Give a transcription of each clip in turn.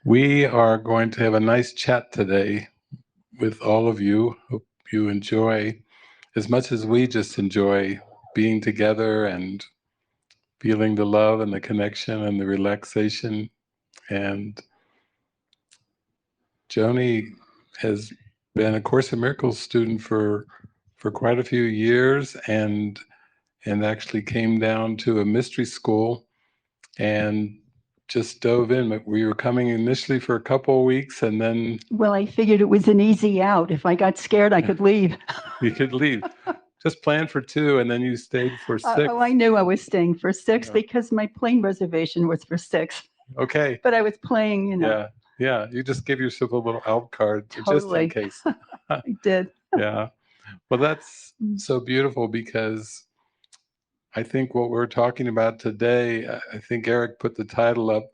We are going to have a nice chat today with all of you. Hope you enjoy as much as we just enjoy being together and feeling the love and the connection and the relaxation. And Joni has been a Course in Miracles student for quite a few years, and actually came down to a mystery school and just dove in. We were coming initially for a couple of weeks, and then... Well, I figured it was an easy out. If I got scared, I could leave. You could leave. Just planned for 2, and then you stayed for 6. Oh, I knew I was staying for 6 because my plane reservation was for 6. Okay. But I was playing, Yeah. You just give yourself a little out card Totally. just in case. I did. Yeah. Well, that's so beautiful, because I think what we're talking about today, I think Eric put the title up,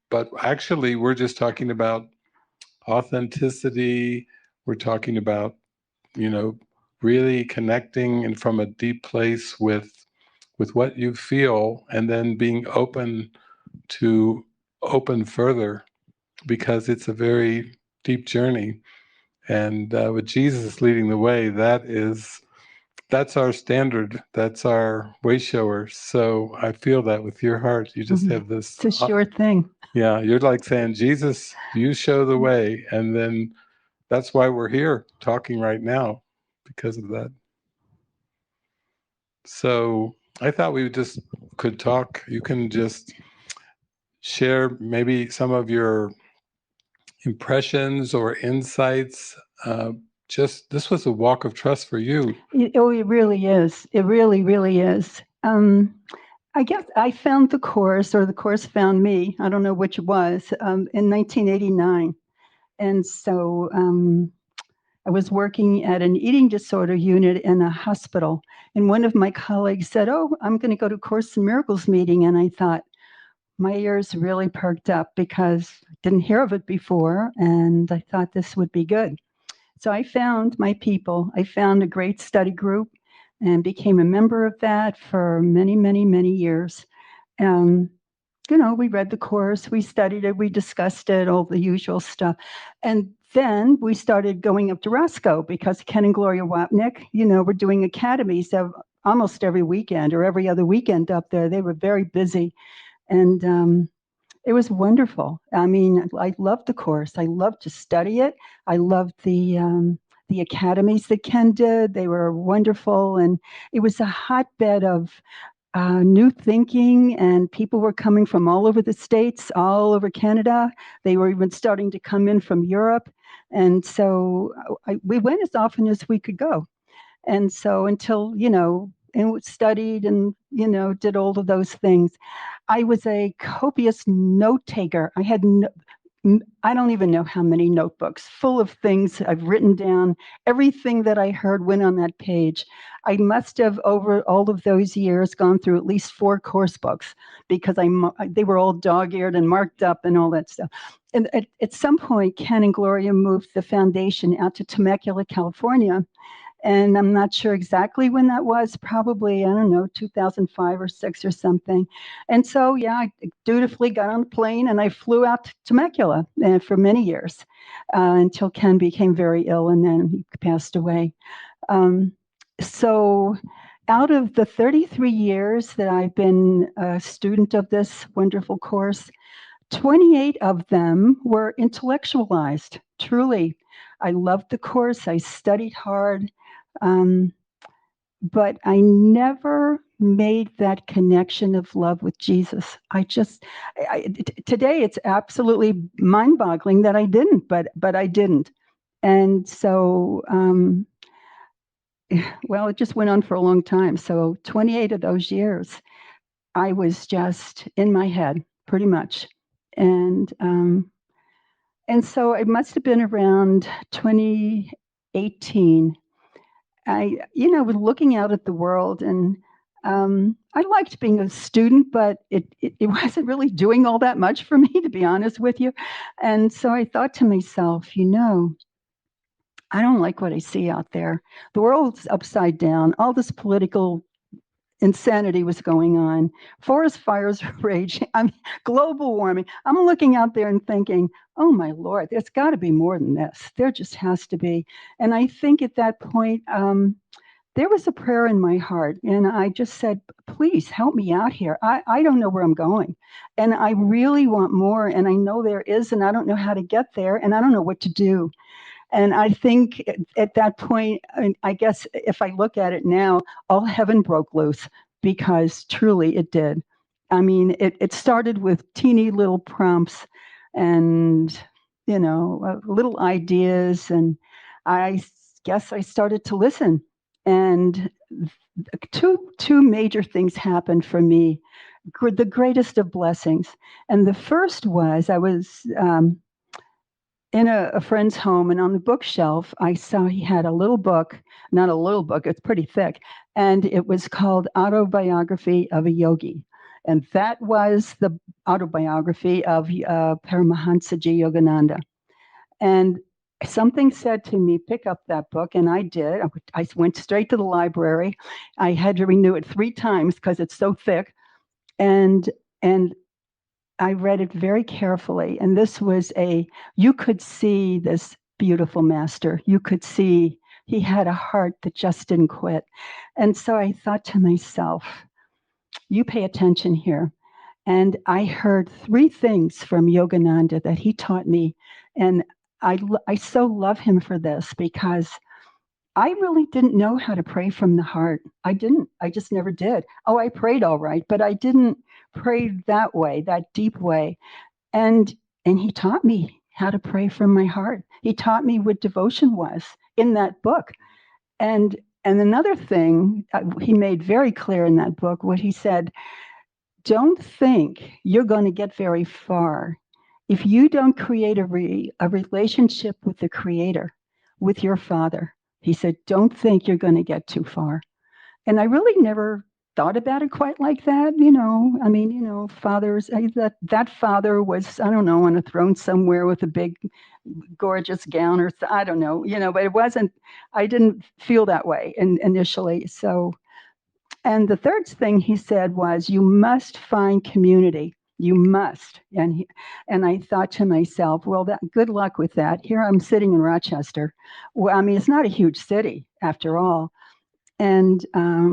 but actually we're just talking about authenticity. We're talking about, really connecting and from a deep place with what you feel, and then being open to open further, because it's a very deep journey. And with Jesus leading the way, that's our standard. That's our way shower. So I feel that with your heart, you just have this. It's a sure thing. Yeah, you're like saying, Jesus, you show the way. And then that's why we're here talking right now, because of that. So I thought we just could talk. You can just share maybe some of your impressions or insights. This was a walk of trust for you. It really is. It really, really is. I guess I found the Course, or the Course found me. I don't know which it was, in 1989. And so I was working at an eating disorder unit in a hospital. And one of my colleagues said, "Oh, I'm going to go to Course in Miracles meeting." And I thought, my ears really perked up, because I didn't hear of it before. And I thought this would be good. So I found my people. I found a great study group and became a member of that for many, many, many years. We read the Course, we studied it, we discussed it, all the usual stuff. And then we started going up to Roscoe, because Ken and Gloria Wapnick, were doing academies almost every weekend or every other weekend up there. They were very busy. And it was wonderful. I mean, I loved the Course. I loved to study it. I loved the academies that Ken did. They were wonderful. And it was a hotbed of new thinking, and people were coming from all over the States, all over Canada. They were even starting to come in from Europe. And so we went as often as we could go. And so until, and studied and, did all of those things. I was a copious note taker. I don't even know how many notebooks full of things I've written down. Everything that I heard went on that page. I must have, over all of those years, gone through at least 4 course books, because they were all dog-eared and marked up and all that stuff. And at some point, Ken and Gloria moved the foundation out to Temecula, California. And I'm not sure exactly when that was, probably, 2005 or 6 or something. And so, I dutifully got on a plane and I flew out to Temecula for many years, until Ken became very ill and then he passed away. So out of the 33 years that I've been a student of this wonderful Course, 28 of them were intellectualized, truly. I loved the Course. I studied hard. But I never made that connection of love with Jesus. Today it's absolutely mind-boggling that I didn't, but I didn't. And so, it just went on for a long time. So 28 of those years, I was just in my head, pretty much. And so it must have been around 2018. I was looking out at the world, and I liked being a student, but it wasn't really doing all that much for me, to be honest with you. And so I thought to myself, I don't like what I see out there. The world's upside down. All this political insanity was going on. Forest fires were raging. I mean, global warming. I'm looking out there and thinking, oh my Lord, there's got to be more than this. There just has to be. And I think at that point, there was a prayer in my heart, and I just said, please help me out here. I don't know where I'm going, and I really want more, and I know there is, and I don't know how to get there, and I don't know what to do. And I think at that point, I guess if I look at it now, all heaven broke loose, because truly it did. I mean, it started with teeny little prompts and, little ideas. And I guess I started to listen. And two major things happened for me, the greatest of blessings. And the first was I was in a friend's home, and on the bookshelf, I saw he had a little book, not a little book, it's pretty thick, and it was called Autobiography of a Yogi. And that was the autobiography of Paramahansaji Yogananda. And something said to me, pick up that book, and I did. I went straight to the library. I had to renew it 3 times because it's so thick. And I read it very carefully, and this was you could see this beautiful master. You could see he had a heart that just didn't quit. And so I thought to myself, you pay attention here. And I heard 3 things from Yogananda that he taught me, and I so love him for this, because I really didn't know how to pray from the heart. I didn't. I just never did. Oh, I prayed all right, but I didn't pray that way, that deep way. And he taught me how to pray from my heart. He taught me what devotion was in that book. And another thing he made very clear in that book, what he said, don't think you're going to get very far if you don't create a relationship with the Creator, with your Father. He said, don't think you're going to get too far. And I really never thought about it quite like that. I mean, fathers, that father was, I don't know, on a throne somewhere with a big, gorgeous gown, or I don't know, but it wasn't, I didn't feel that way initially. So, and the third thing he said was, you must find community. You must. And I thought to myself, well, good luck with that. Here I'm sitting in Rochester. Well, I mean, it's not a huge city after all. And I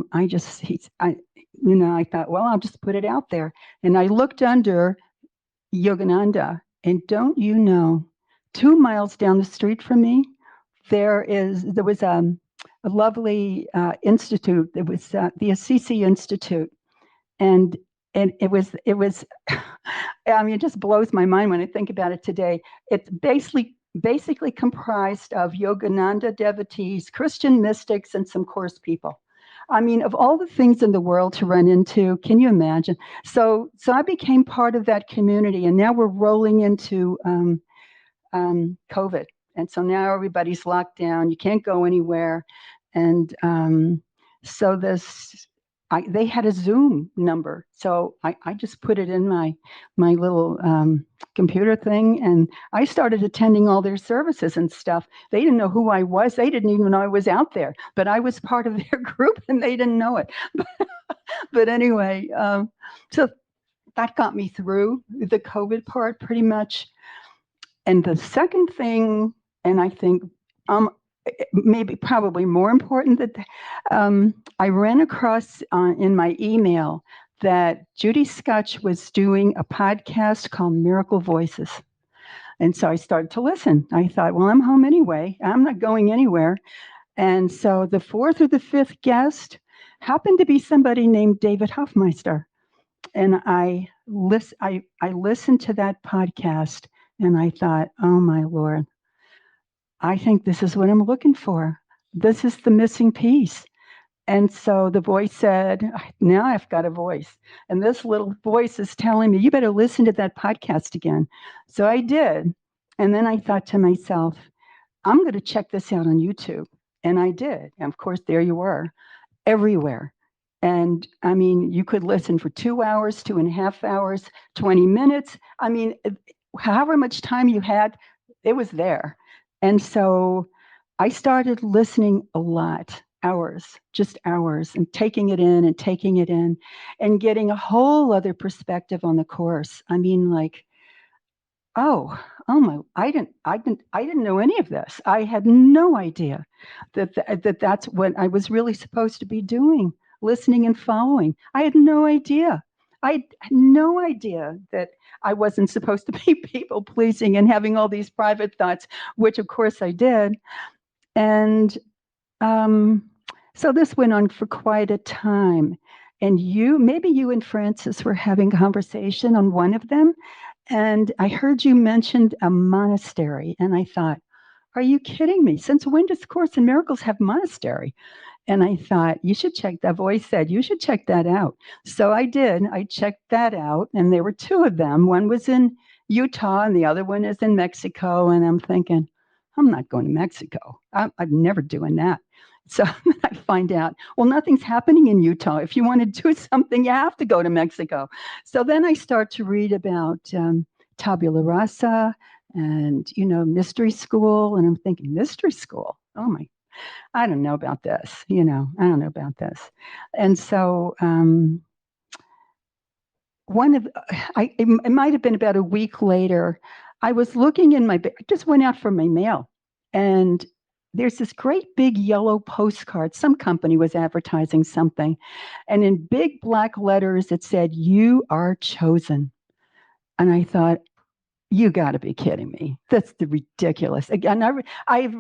thought, well, I'll just put it out there. And I looked under Yogananda, and don't you know, 2 miles down the street from me, there was a lovely institute. It was the ACIM Institute, and it was I mean, it just blows my mind when I think about it today. It's basically comprised of Yogananda devotees, Christian mystics, and some course people. I mean, of all the things in the world to run into, can you imagine? So I became part of that community, and now we're rolling into COVID. And so now everybody's locked down. You can't go anywhere. And so they had a Zoom number. So I just put it in my little computer thing, and I started attending all their services and stuff. They didn't know who I was. They didn't even know I was out there, but I was part of their group, and they didn't know it. But anyway, so that got me through the COVID part pretty much. And the second thing, and I think maybe probably more important, that I ran across in my email that Judy Scutch was doing a podcast called Miracle Voices. And so I started to listen. I thought, well, I'm home anyway. I'm not going anywhere. And so the 4th or the 5th guest happened to be somebody named David Hoffmeister. And I listened to that podcast, and I thought, oh my Lord, I think this is what I'm looking for. This is the missing piece. And so the voice said, now I've got a voice. And this little voice is telling me, you better listen to that podcast again. So I did. And then I thought to myself, I'm going to check this out on YouTube. And I did. And of course, there you were, everywhere. And I mean, you could listen for 2 hours, 2.5 hours, 20 minutes. I mean, however much time you had, it was there. And so I started listening a lot. just hours, and taking it in and taking it in and getting a whole other perspective on the Course. I mean, like, oh my, I didn't know any of this. I had no idea that's what I was really supposed to be doing, listening and following. I had no idea. I had no idea that I wasn't supposed to be people pleasing and having all these private thoughts, which of course I did. And so this went on for quite a time. And maybe you and Francis were having a conversation on one of them. And I heard you mentioned a monastery. And I thought, are you kidding me? Since when does Course in Miracles have monastery? And I thought, you should check, that voice said, you should check that out. So I did. I checked that out. And there were two of them. One was in Utah and the other one is in Mexico. And I'm thinking, I'm not going to Mexico. I'm never doing that. So I find out, well, nothing's happening in Utah. If you want to do something, you have to go to Mexico. So then I start to read about tabula rasa and, mystery school. And I'm thinking, mystery school? Oh my, I don't know about this. I don't know about this. And so it might have been about a week later, I was looking in I just went out for my mail, and there's this great big yellow postcard. Some company was advertising something, and in big black letters, it said, "You are chosen." And I thought, you got to be kidding me. That's the ridiculous. Again, I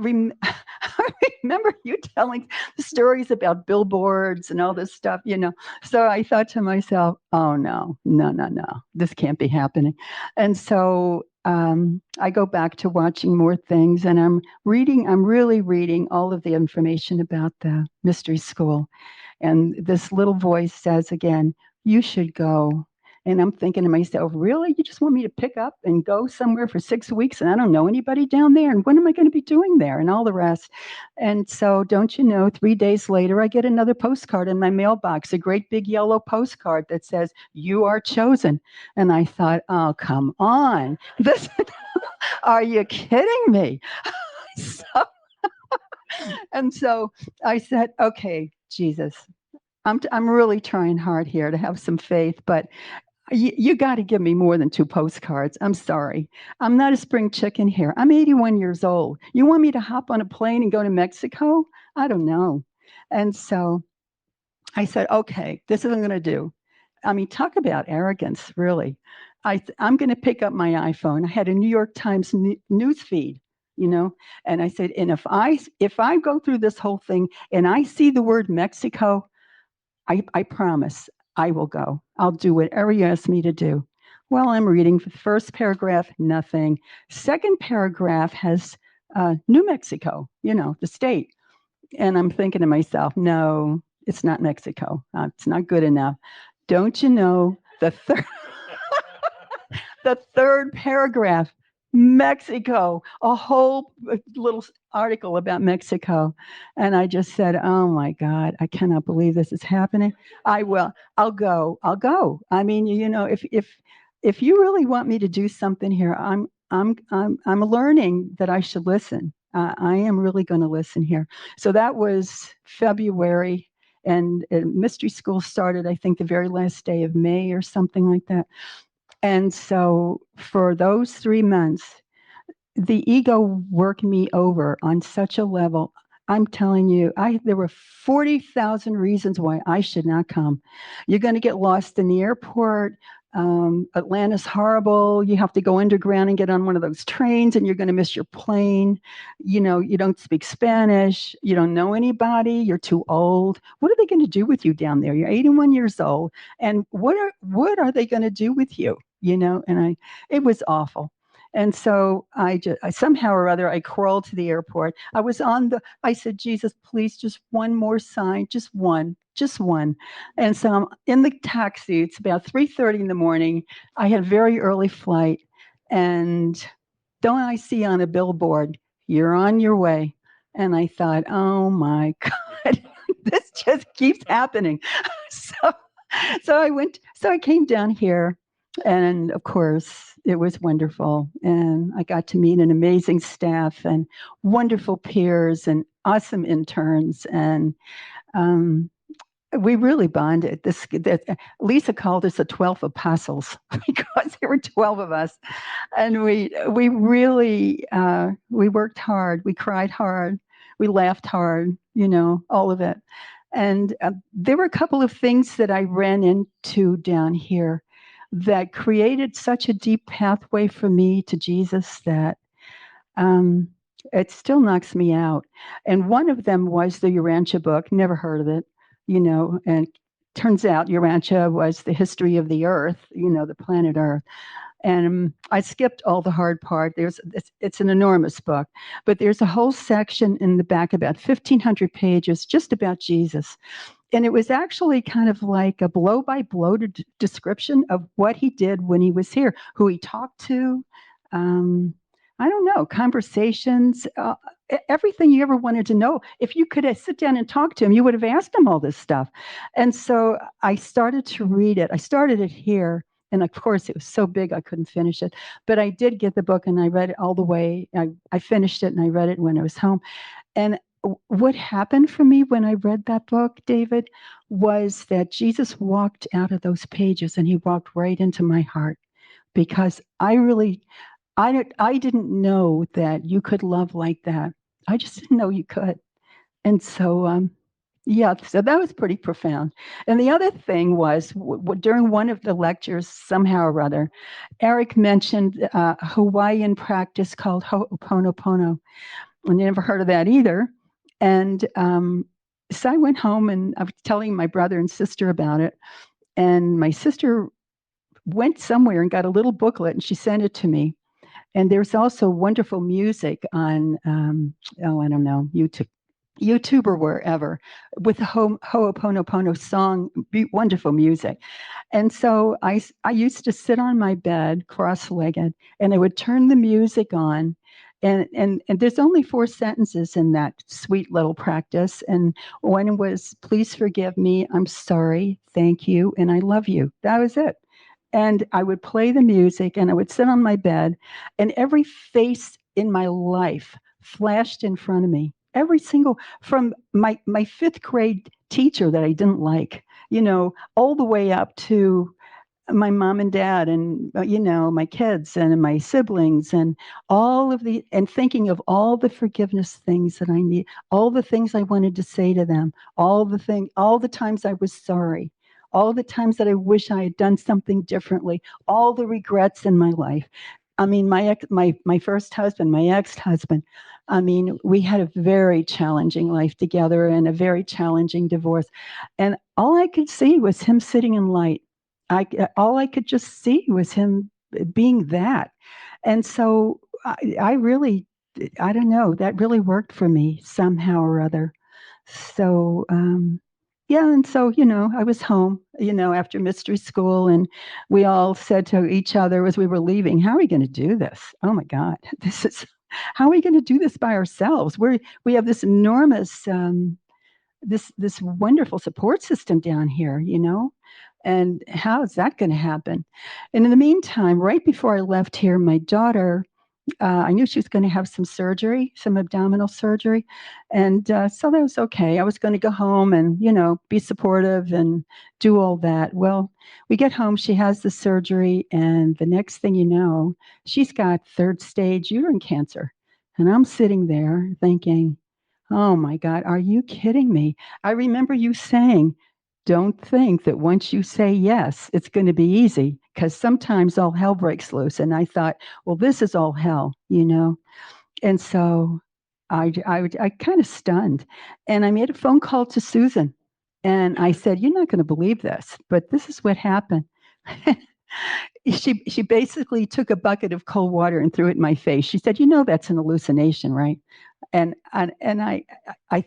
remember you telling stories about billboards and all this stuff, So I thought to myself, oh, no, this can't be happening. And so I go back to watching more things, and I'm really reading all of the information about the mystery school. And this little voice says again, you should go. And I'm thinking to myself, really? You just want me to pick up and go somewhere for 6 weeks and I don't know anybody down there? And what am I going to be doing there? And all the rest. And so, don't you know, 3 days later, I get another postcard in my mailbox, a great big yellow postcard that says, "You are chosen." And I thought, oh, come on. Are you kidding me? So I said, okay, Jesus, I'm really trying hard here to have some faith, but you got to give me more than 2 postcards. I'm sorry. I'm not a spring chicken here. I'm 81 years old. You want me to hop on a plane and go to Mexico? I don't know. And so I said, okay, this is what I'm going to do. I mean, talk about arrogance, really. I'm going to pick up my iPhone. I had a New York Times news feed, and I said, and if I go through this whole thing and I see the word Mexico, I promise I will go. I'll do whatever you ask me to do. Well, I'm reading the first paragraph, nothing. Second paragraph has New Mexico, the state. And I'm thinking to myself, no, it's not Mexico. It's not good enough. Don't you know the third paragraph, Mexico, a whole little article about Mexico. And I just said, oh my God, I cannot believe this is happening. I'll go. I mean, if you really want me to do something here, I'm learning that I should listen. I am really going to listen here. So that was February, and mystery school started, I think, the very last day of May or something like that. And so for those 3 months, the ego worked me over on such a level. I'm telling you, there were 40,000 reasons why I should not come. You're going to get lost in the airport. Atlanta's horrible. You have to go underground and get on one of those trains, and you're going to miss your plane. You don't speak Spanish. You don't know anybody. You're too old. What are they going to do with you down there? You're 81 years old. And what are they going to do with you? And it was awful. And so I somehow or other, I crawled to the airport. I said, Jesus, please, just one more sign, just one. And so I'm in the taxi. It's about 3:30 in the morning. I had a very early flight. And don't I see on a billboard, "You're on your way." And I thought, oh my God, this just keeps happening. So I came down here. And of course, it was wonderful. And I got to meet an amazing staff and wonderful peers. And awesome interns, and we really bonded. Lisa called us the 12 apostles because there were 12 of us, and we really we worked hard, we cried hard, we laughed hard, all of it. And there were a couple of things that I ran into down here that created such a deep pathway for me to Jesus that it still knocks me out. And one of them was the Urantia book. Never heard of it, and turns out Urantia was the history of the Earth, the planet Earth. And I skipped all the hard part. It's an enormous book, but there's a whole section in the back, about 1,500 pages, just about Jesus. And it was actually kind of like a blow-by-blow description of what he did when he was here, who he talked to, I don't know, conversations, everything you ever wanted to know. If you could sit down and talk to him, you would have asked him all this stuff. And so I started to read it. I started it here. And of course, it was so big, I couldn't finish it. But I did get the book, and I read it all the way. I finished it, and I read it when I was home. And what happened for me when I read that book, David, was that Jesus walked out of those pages, and he walked right into my heart, because I didn't know that you could love like that. I just didn't know you could. And so, yeah, so that was pretty profound. And the other thing was, during one of the lectures, somehow or other, Eric mentioned a Hawaiian practice called Ho'oponopono. I never heard of that either. And so I went home, and I was telling my brother and sister about it. And my sister went somewhere and got a little booklet, and she sent it to me. And there's also wonderful music on, I don't know, YouTube or wherever, with the Ho'oponopono song, wonderful music. And so I used to sit on my bed, cross-legged, and I would turn the music on. And there's only 4 sentences in that sweet little practice. And one was, please forgive me, I'm sorry, thank you, and I love you. That was it. And I would play the music, and I would sit on my bed, and every face in my life flashed in front of me. Every single, from my 5th grade teacher that I didn't like, all the way up to my mom and dad, and my kids and my siblings, and and thinking of all the forgiveness things that I need, all the things I wanted to say to them, all the times I was sorry, all the times that I wish I had done something differently, all the regrets in my life. I mean, my first husband, my ex-husband, I mean, we had a very challenging life together and a very challenging divorce. And all I could see was him sitting in light. All I could just see was him being that. And so I really, I don't know, that really worked for me somehow or other. So, yeah, and so, I was home, after mystery school, and we all said to each other as we were leaving, how are we going to do this? Oh my God, how are we going to do this by ourselves? We have this enormous, this wonderful support system down here, and how is that going to happen? And in the meantime, right before I left here, my daughter, I knew she was going to have some surgery, some abdominal surgery. And so that was okay. I was going to go home and, be supportive and do all that. Well, we get home, she has the surgery, and the next thing you know, she's got 3rd stage uterine cancer. And I'm sitting there thinking, oh my God, are you kidding me? I remember you saying, don't think that once you say yes, it's going to be easy, because sometimes all hell breaks loose. And I thought, well, this is all hell, And so I kind of stunned. And I made a phone call to Susan. And I said, you're not going to believe this, but this is what happened. She basically took a bucket of cold water and threw it in my face. She said, that's an hallucination, right? And I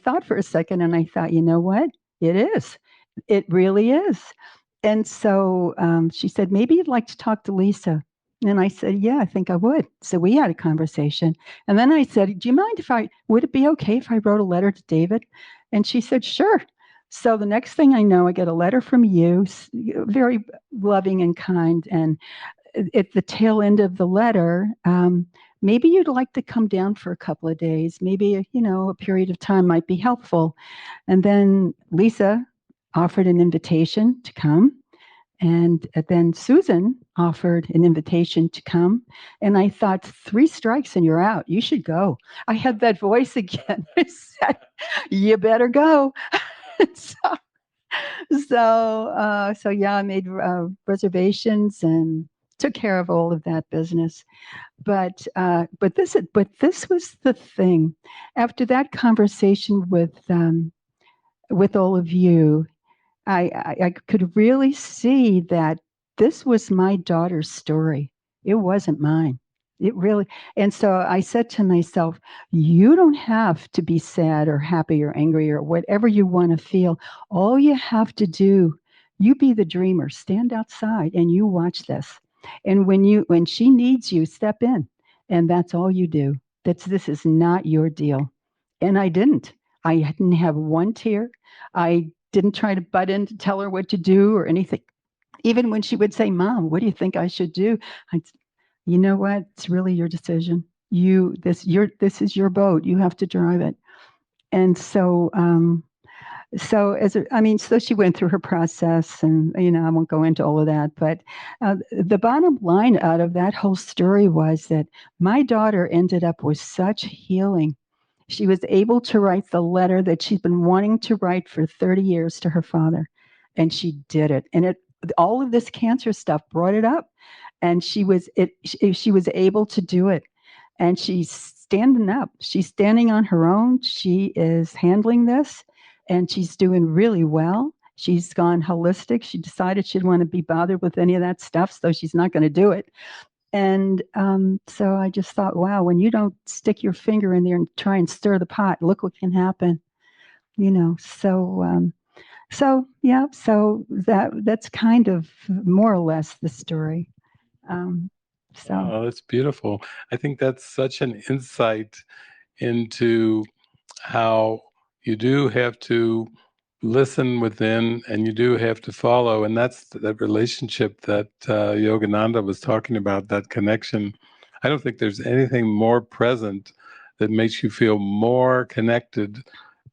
thought for a second, and I thought, you know what? It is. It really is. And so she said, maybe you'd like to talk to Lisa. And I said, yeah, I think I would. So we had a conversation. And then I said, do you mind would it be okay if I wrote a letter to David? And she said, sure. So the next thing I know, I get a letter from you, very loving and kind. And at the tail end of the letter, maybe you'd like to come down for a couple of days. Maybe, a period of time might be helpful. And then Lisa offered an invitation to come. And then Susan offered an invitation to come. And I thought, 3 strikes and you're out. You should go. I had that voice again. It said, you better go. So yeah, I made reservations and took care of all of that business. But this was the thing. After that conversation with all of you, I could really see that this was my daughter's story. It wasn't mine. It really, and so I said to myself, you don't have to be sad or happy or angry or whatever you want to feel. All you have to do, you be the dreamer, stand outside and you watch this. And when she needs you, step in. And that's all you do. This is not your deal. And I didn't. I didn't have one tear. I didn't try to butt in to tell her what to do or anything. Even when she would say, Mom, what do you think I should do? You know what? It's really your decision. This is your boat. You have to drive it. And so, so she went through her process, and I won't go into all of that. But the bottom line out of that whole story was that my daughter ended up with such healing. She was able to write the letter that she'd been wanting to write for 30 years to her father, and she did it. And all of this cancer stuff brought it up, and she was able to do it. And she's standing up. She's standing on her own. She is handling this, and she's doing really well. She's gone holistic. She decided she didn't want to be bothered with any of that stuff, so she's not going to do it. And so I just thought, wow, when you don't stick your finger in there and try and stir the pot, look what can happen, So that's kind of more or less the story. Oh, that's beautiful. I think that's such an insight into how you do have to listen within and you do have to follow. And that's that relationship that Yogananda was talking about, that connection. I don't think there's anything more present that makes you feel more connected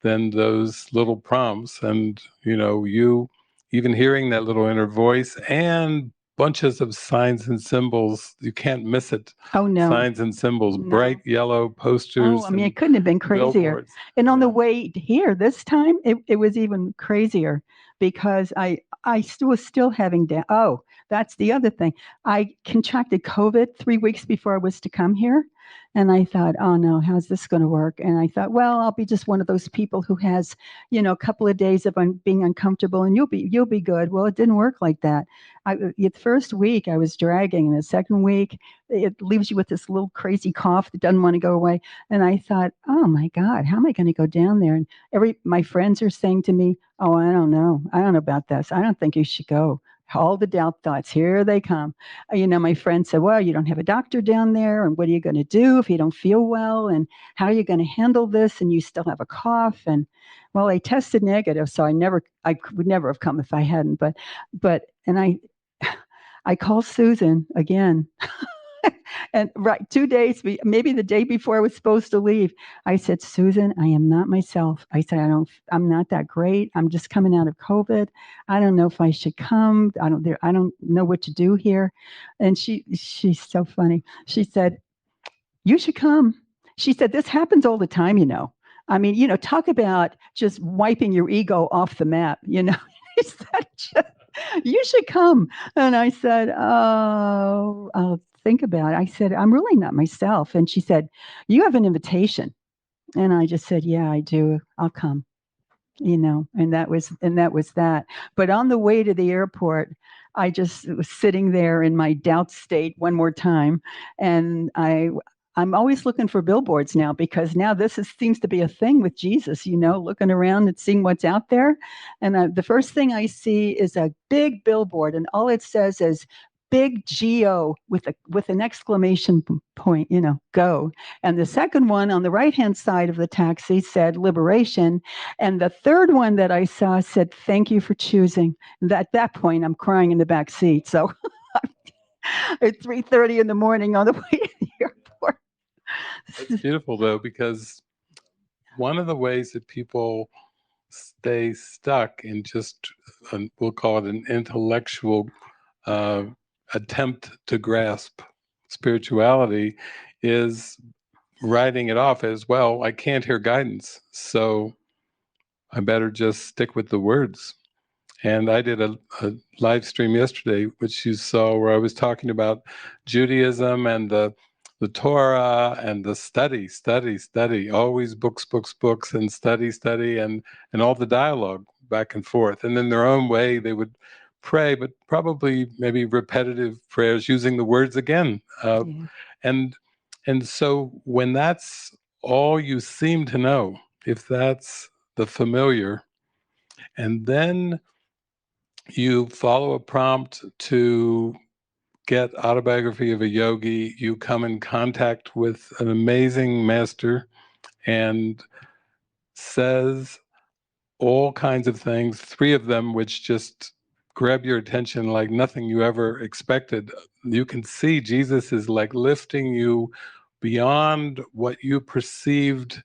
than those little prompts. And, you even hearing that little inner voice and bunches of signs and symbols, you can't miss it. Oh, no. Signs and symbols, no. Bright yellow posters. Oh, I mean, it couldn't have been crazier. Billboards. And on the way here this time, it was even crazier because I was still having that's the other thing. I contracted COVID 3 weeks before I was to come here. And I thought, oh no, how's this going to work? And I thought, well, I'll be just one of those people who has, a couple of days of being uncomfortable, and you'll be good. Well, it didn't work like that. The first week I was dragging, and the second week it leaves you with this little crazy cough that doesn't want to go away. And I thought, oh my God, how am I going to go down there? And my friends are saying to me, oh, I don't know about this. I don't think you should go. All the doubt thoughts, here they come. My friend said, well, you don't have a doctor down there, and what are you going to do if you don't feel well, and how are you going to handle this, and you still have a cough? And well, I tested negative, so I would never have come if I hadn't. And I called Susan again. And 2 days, maybe the day before I was supposed to leave, I said, Susan, I am not myself. I said, I'm not that great. I'm just coming out of COVID. I don't know if I should come. I don't know what to do here. And she's so funny. She said, you should come. She said, this happens all the time, I mean, talk about just wiping your ego off the map, She said, you should come. And I said, oh, I'll think about it. I said, I'm really not myself. And she said, you have an invitation. And I just said, yeah, I do. I'll come, and that was that. But on the way to the airport, I just was sitting there in my doubt state one more time. And I'm always looking for billboards now, because now seems to be a thing with Jesus, looking around and seeing what's out there. And the first thing I see is a big billboard, and all it says is big G-O with an exclamation point, go. And the second one on the right-hand side of the taxi said liberation. And the third one that I saw said, thank you for choosing. And at that point, I'm crying in the back seat. So at 3:30 in the morning on the way to the airport. It's beautiful, though, because one of the ways that people stay stuck in just, we'll call it an intellectual attempt to grasp spirituality, is writing it off as, well, I can't hear guidance, so I better just stick with the words. And I did a live stream yesterday, which you saw, where I was talking about Judaism and the Torah and the study, always books, and study, and all the dialogue back and forth. And in their own way, they would pray, but probably maybe repetitive prayers using the words again. And so when that's all you seem to know, if that's the familiar, and then you follow a prompt to get autobiography of a yogi, you come in contact with an amazing master and says all kinds of things, 3 of them which just grab your attention like nothing you ever expected. You can see Jesus is like lifting you beyond what you perceived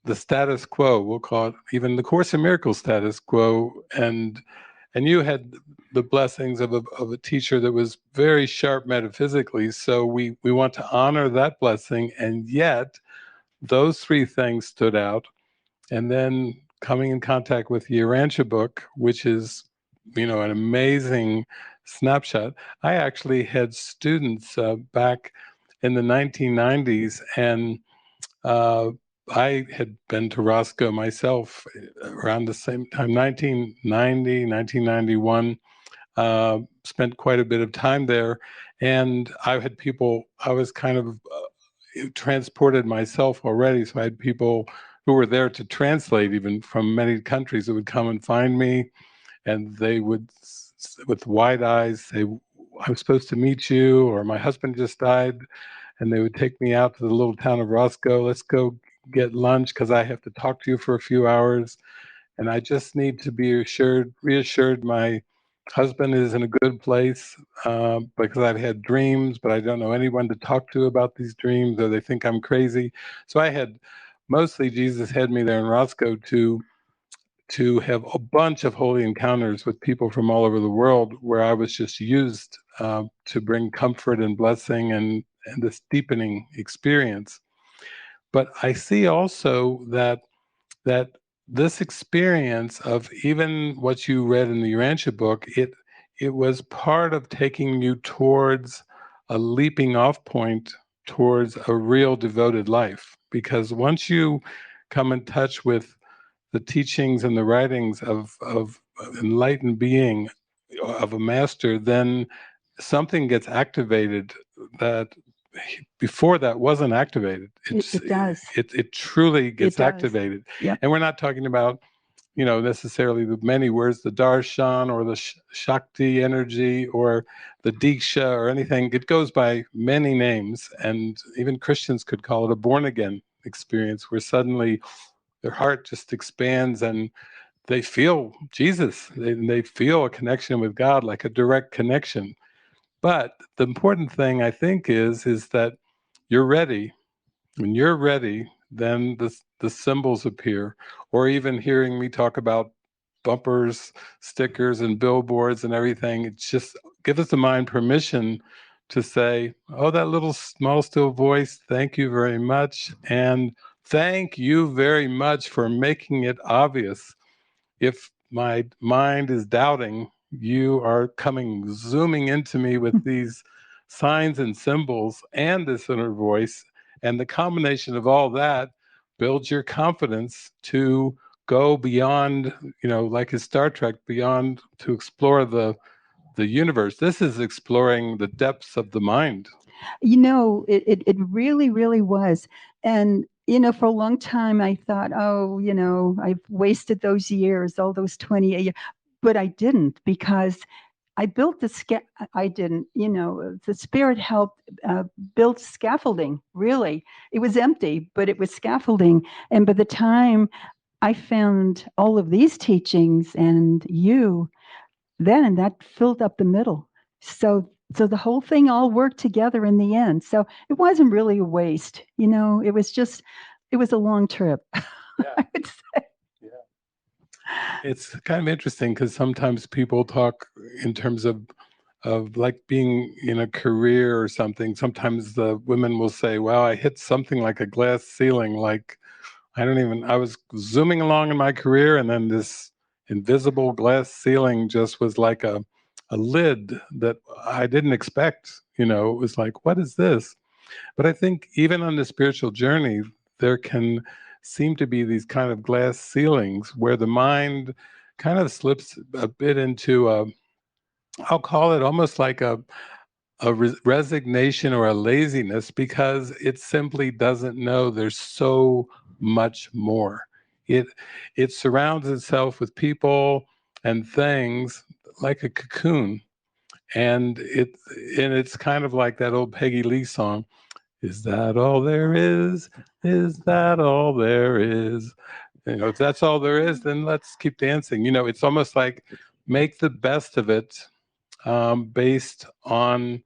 the status quo, we'll call it, even the Course in Miracles status quo, and you had the blessings of a teacher that was very sharp metaphysically, so we want to honor that blessing, and yet those 3 things stood out. And then coming in contact with the Urantia book, which is, an amazing snapshot. I actually had students back in the 1990s, and I had been to Roscoe myself around the same time, 1990, 1991, spent quite a bit of time there. And I had people, I was kind of transported myself already. So I had people who were there to translate, even from many countries, that would come and find me. And they would, with wide eyes, say, I'm supposed to meet you, or my husband just died. And they would take me out to the little town of Roscoe. Let's go get lunch because I have to talk to you for a few hours. And I just need to be reassured my husband is in a good place, because I've had dreams, but I don't know anyone to talk to about these dreams, or they think I'm crazy. So I had, mostly Jesus had me there in Roscoe to have a bunch of holy encounters with people from all over the world, where I was just used to bring comfort and blessing and this deepening experience. But I see also that this experience of even what you read in the Urantia book, it was part of taking you towards a leaping off point towards a real devoted life. Because once you come in touch with the teachings and the writings of enlightened being, of a master, then something gets activated that before that wasn't activated. It does. It truly gets activated. Yep. And we're not talking about, necessarily the many words, the darshan or the shakti energy or the diksha or anything. It goes by many names, and even Christians could call it a born again experience, where suddenly their heart just expands and they feel Jesus. They feel a connection with God, like a direct connection. But the important thing, I think, is that you're ready. When you're ready, then the symbols appear. Or even hearing me talk about bumpers, stickers, and billboards and everything, it just gives the mind permission to say, oh, that little small still voice, thank you very much. And thank you very much for making it obvious. If my mind is doubting, you are zooming into me with these signs and symbols and this inner voice. And the combination of all that builds your confidence to go beyond, like in Star Trek, beyond, to explore the universe. This is exploring the depths of the mind. It really, really was. And, for a long time, I thought, oh, I've wasted those years, all those 28 years. But I didn't, because I built I didn't, the Spirit helped build scaffolding, really. It was empty, but it was scaffolding. And by the time I found all of these teachings and then that filled up the middle. So So the whole thing all worked together in the end. So it wasn't really a waste, it was a long trip. Yeah. I would say. Yeah. It's kind of interesting because sometimes people talk in terms of like being in a career or something. Sometimes the women will say, well, I hit something like a glass ceiling, like I was zooming along in my career, and then this invisible glass ceiling just was like a lid that I didn't expect. It was like, what is this? But I think even on the spiritual journey, there can seem to be these kind of glass ceilings where the mind kind of slips a bit into I'll call it almost like a resignation or a laziness, because it simply doesn't know there's so much more. It surrounds itself with people and things like a cocoon, and it's kind of like that old Peggy Lee song. Is that all there is? Is that all there is? If that's all there is, then let's keep dancing. It's almost like make the best of it, based on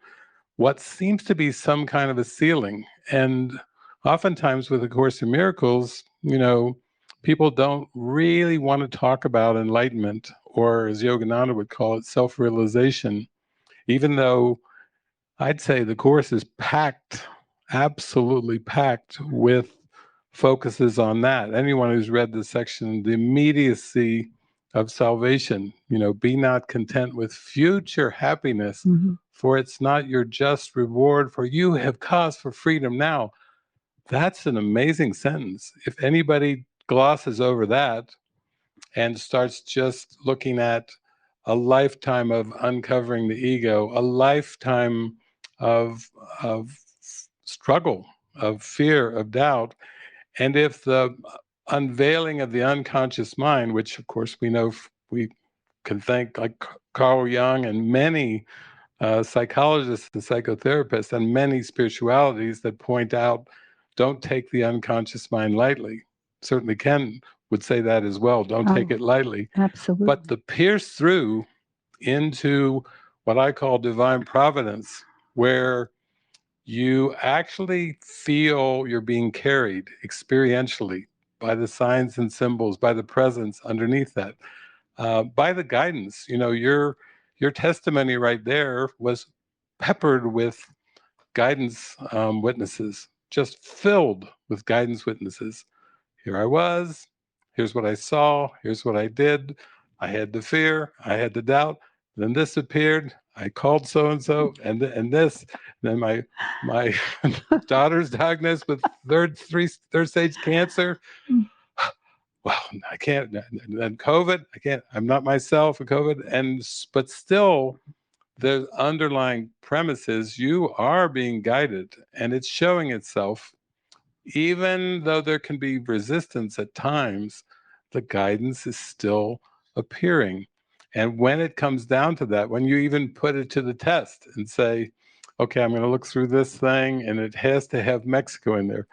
what seems to be some kind of a ceiling. And oftentimes with A Course in Miracles, people don't really want to talk about enlightenment, or as Yogananda would call it, self-realization, even though I'd say the Course is packed, absolutely packed with focuses on that. Anyone who's read the section, the immediacy of salvation, be not content with future happiness, for it's not your just reward, for you have cause for freedom now. That's an amazing sentence. If anybody glosses over that and starts just looking at a lifetime of uncovering the ego, a lifetime of struggle, of fear, of doubt, and if the unveiling of the unconscious mind, which of course we know we can thank like Carl Jung and many psychologists and psychotherapists and many spiritualities that point out, don't take the unconscious mind lightly. Certainly Ken would say that as well. Don't take it lightly. Absolutely. But the pierce through into what I call divine providence, where you actually feel you're being carried experientially by the signs and symbols, by the presence underneath that, by the guidance. Your testimony right there was peppered with guidance witnesses, just filled with guidance witnesses. Here I was, here's what I saw, here's what I did. I had the fear, I had the doubt, then this appeared, I called so-and-so, and this, then my daughter's diagnosed with third stage cancer. Well, I can't, then COVID, I'm not myself with COVID, but still, the underlying premise is you are being guided, and it's showing itself. Even though there can be resistance at times, the guidance is still appearing. And when it comes down to that, when you even put it to the test and say, okay, I'm going to look through this thing and it has to have Mexico in there.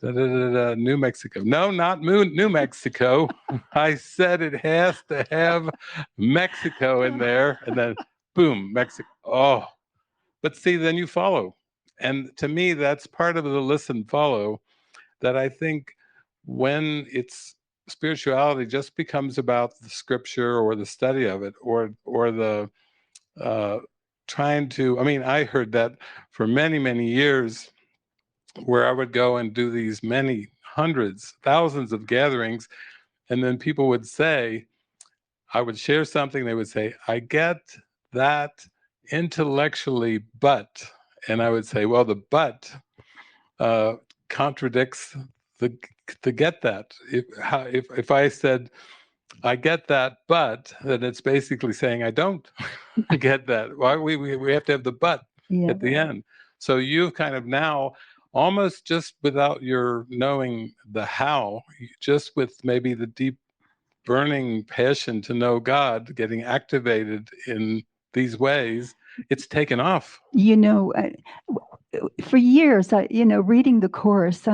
New Mexico. No, not New Mexico. I said it has to have Mexico in there. And then boom, Mexico. Oh, but see, then you follow. And to me, that's part of the listen, follow, that I think when it's spirituality just becomes about the scripture or the study of it, or the trying to, I heard that for many, many years, where I would go and do these many hundreds, thousands of gatherings, and then people would say, I would share something, they would say, I get that intellectually, but, and I would say, well, the but contradicts the get that. If I said, I get that, but, then it's basically saying I don't get that. Why we have to have the but at the end. So you've kind of now, almost just without your knowing the how, just with maybe the deep burning passion to know God getting activated in these ways, it's taken off. For years, reading the Course,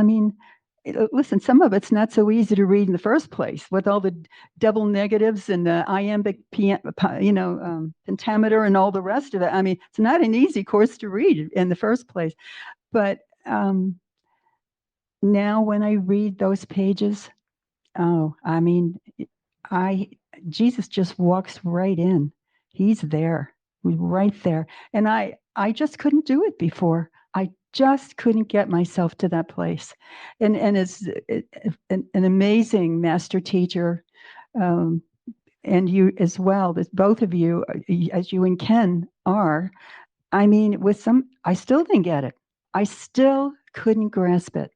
listen, some of it's not so easy to read in the first place with all the double negatives and the iambic, pentameter and all the rest of it. I mean, it's not an easy course to read in the first place. But now when I read those pages, I mean, Jesus just walks right in. He's there, right there. And I just couldn't do it before. I just couldn't get myself to that place. And as an amazing master teacher, and you as well, that both of you, as you and Ken are, I mean, I still didn't get it. I still couldn't grasp it.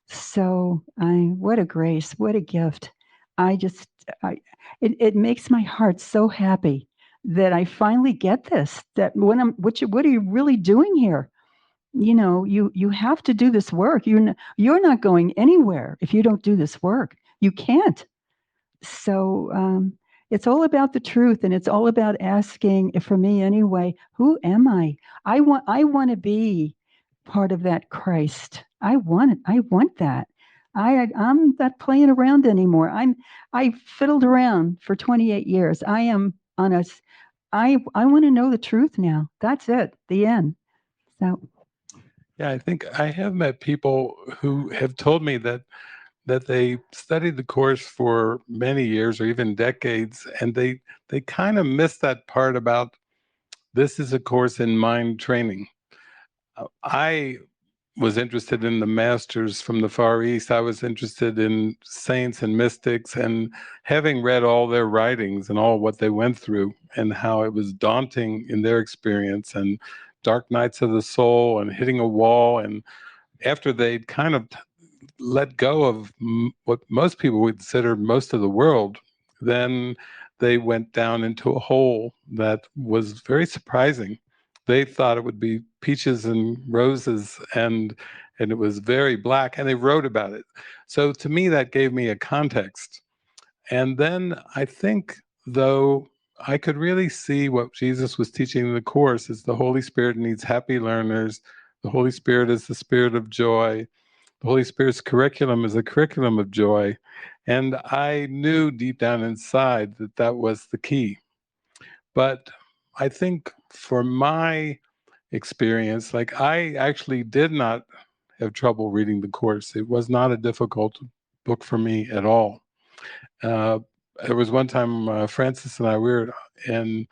So what a grace, what a gift. It makes my heart so happy that I finally get this, that what are you really doing here? You have to do this work. You're not going anywhere if you don't do this work. You can't. So it's all about the truth, and it's all about asking, for me anyway, who am I? I want to be part of that Christ. I want that. I'm not playing around anymore. I fiddled around for 28 years. I am on a. I want to know the truth now. That's it. The end. So. Yeah, I think I have met people who have told me that they studied the course for many years or even decades, and they kind of missed that part about this is a course in mind training. I was interested in the masters from the Far East. I was interested in saints and mystics, and having read all their writings and all what they went through and how it was daunting in their experience, and dark nights of the soul and hitting a wall, and after they'd kind of let go of what most people would consider most of the world, then they went down into a hole that was very surprising. They thought it would be peaches and roses, and it was very black, and they wrote about it. So to me, that gave me a context. And then I think, though, I could really see what Jesus was teaching in the Course is the Holy Spirit needs happy learners. The Holy Spirit is the spirit of joy. The Holy Spirit's curriculum is a curriculum of joy. And I knew deep down inside that that was the key. But I think for my experience, like, I actually did not have trouble reading the Course. It was not a difficult book for me at all. There was one time Frances and I, we were in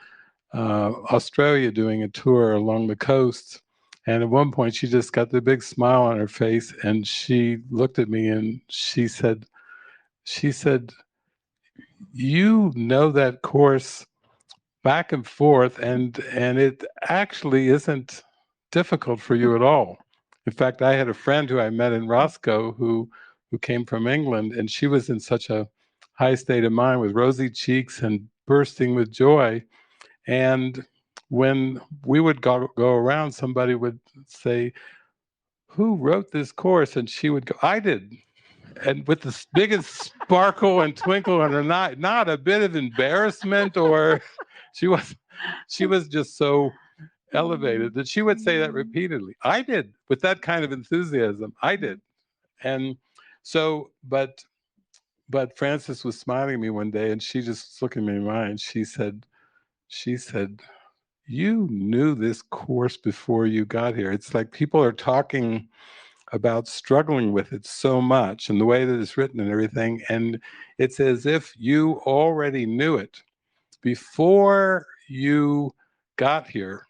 Australia doing a tour along the coast. And at one point, she just got the big smile on her face, and she looked at me and she said, you know that course back and forth, and it actually isn't difficult for you at all. In fact, I had a friend who I met in Roscoe who came from England, and she was in such a high state of mind with rosy cheeks and bursting with joy. And when we would go around, somebody would say, who wrote this course? And she would go, I did. And with the biggest sparkle and twinkle in her eye, not a bit of embarrassment, or she was just so elevated that she would say that repeatedly. I did, with that kind of enthusiasm. I did. And so, but Frances was smiling at me one day, and she just looked at me in my eye, and she said, you knew this course before you got here. It's like people are talking about struggling with it so much and the way that it's written and everything, and it's as if you already knew it before you got here.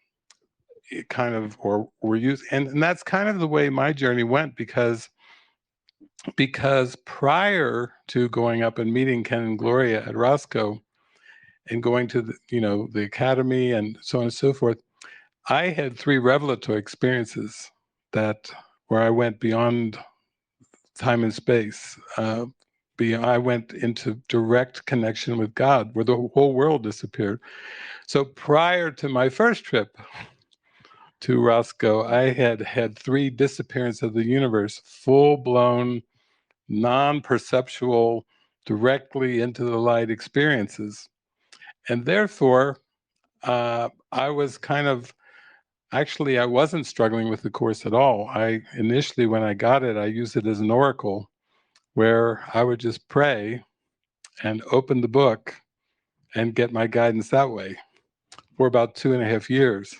It kind of, or were used, and that's kind of the way my journey went, because prior to going up and meeting Ken and Gloria at Roscoe and going to the academy and so on and so forth, I had 3 revelatory experiences where I went beyond time and space. I went into direct connection with God, where the whole world disappeared. So prior to my first trip to Roscoe, I had 3 disappearance of the universe, full-blown, non-perceptual, directly into the light experiences. And therefore, I was kind of, actually, I wasn't struggling with the Course at all. Initially, when I got it, I used it as an oracle. where I would just pray and open the book and get my guidance that way for about 2.5 years,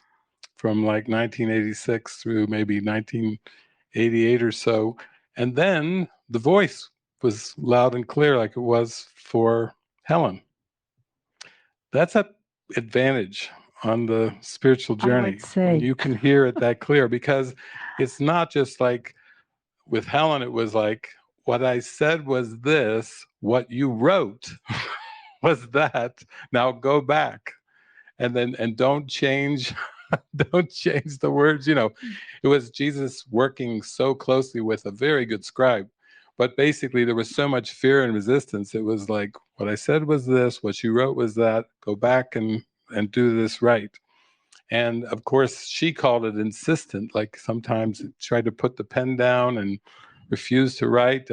from like 1986 through maybe 1988 or so. And then the voice was loud and clear, like it was for Helen. That's an advantage on the spiritual journey. I would say. When you can hear it that clear, because it's not just like with Helen, it was like, what I said was this, what you wrote was that, now go back. And don't change don't change the words. It was Jesus working so closely with a very good scribe, but basically there was so much fear and resistance. It was like, what I said was this, what you wrote was that, go back and do this right. And of course she called it insistent, like sometimes tried to put the pen down and refused to write,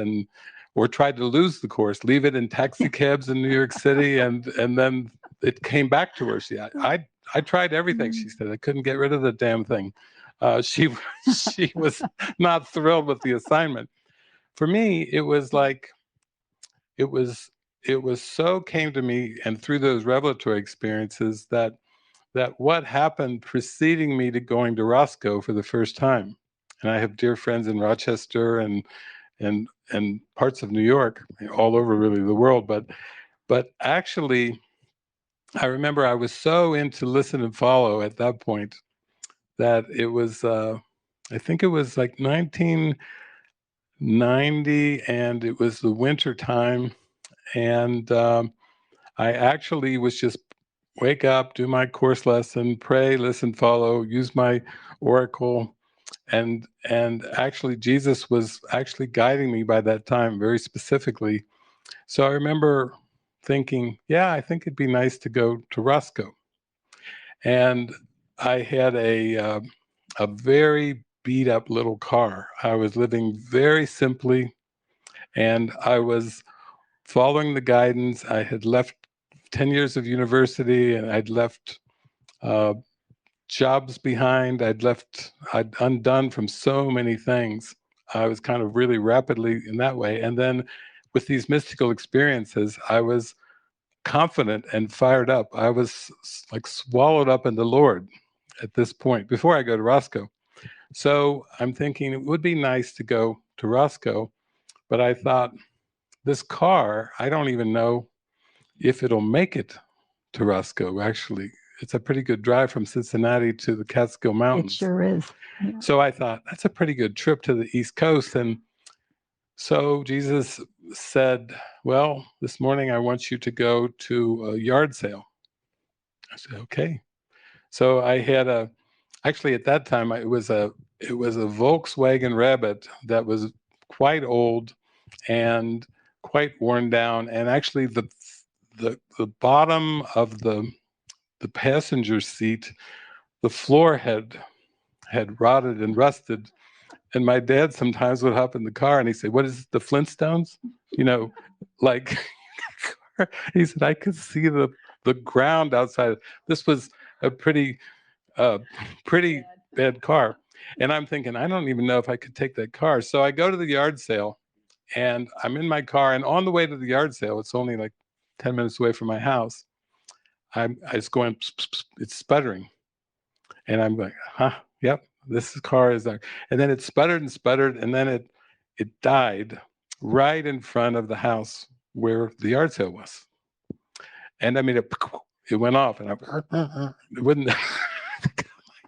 or tried to lose the course, leave it in taxi cabs in New York City, and then it came back to her. I tried everything, she said. I couldn't get rid of the damn thing. She was not thrilled with the assignment. For me, it was like, it was so came to me, and through those revelatory experiences, that what happened preceding me to going to Roscoe for the first time. And I have dear friends in Rochester and parts of New York, all over really the world, but actually, I remember I was so into listen and follow at that point that it was, I think it was like 1990, and it was the winter time, and I actually was just wake up, do my course lesson, pray, listen, follow, use my oracle, and actually Jesus was actually guiding me by that time very specifically. So I remember thinking, yeah, I think it'd be nice to go to Roscoe. And I had a very beat up little car. I was living very simply, and I was following the guidance. I had left 10 years of university, and I'd left jobs behind. I'd undone from so many things. I was kind of really rapidly in that way. And then with these mystical experiences, I was confident and fired up. I was like swallowed up in the Lord at this point, before I go to Roscoe. So I'm thinking it would be nice to go to Roscoe, but I thought, this car, I don't even know if it'll make it to Roscoe, actually. It's a pretty good drive from Cincinnati to the Catskill Mountains. It sure is. Yeah. So I thought, that's a pretty good trip to the East Coast. And so Jesus said, well, this morning I want you to go to a yard sale. I said, okay. So I had actually at that time, it was a Volkswagen Rabbit that was quite old and quite worn down. And actually the bottom of the passenger seat, the floor had rotted and rusted. And my dad sometimes would hop in the car and he'd say, what is this, the Flintstones? Like, he said, I could see the ground outside. This was a pretty bad car. And I'm thinking, I don't even know if I could take that car. So I go to the yard sale, and I'm in my car, and on the way to the yard sale, it's only like 10 minutes away from my house, I was going, pss, pss, pss, it's sputtering. And I'm like, yep, this car is there. And then it sputtered and sputtered, and then it died right in front of the house where the yard sale was. And I mean, it went off, and it wouldn't.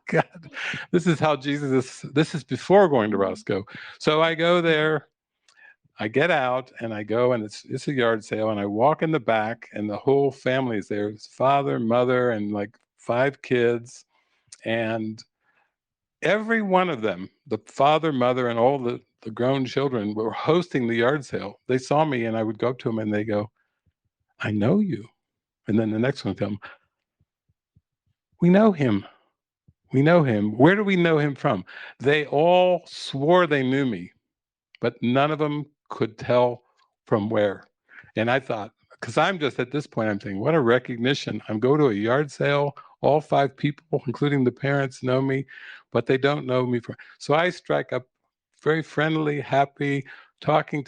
God, this is how Jesus is. This is before going to Roscoe. So I go there, I get out, and I go, and it's a yard sale, and I walk in the back, and the whole family is there. It's father, mother, and like 5 kids, and every one of them, the father, mother, and all the grown children, were hosting the yard sale. They saw me, and I would go up to them, and they go, I know you. And then the next one would tell them, we know him. We know him. Where do we know him from? They all swore they knew me, but none of them could tell from where. And I thought, because I'm just at this point, I'm thinking, what a recognition. I'm going to a yard sale. All 5 people, including the parents, know me, but they don't know me. So I strike up very friendly, happy, talking.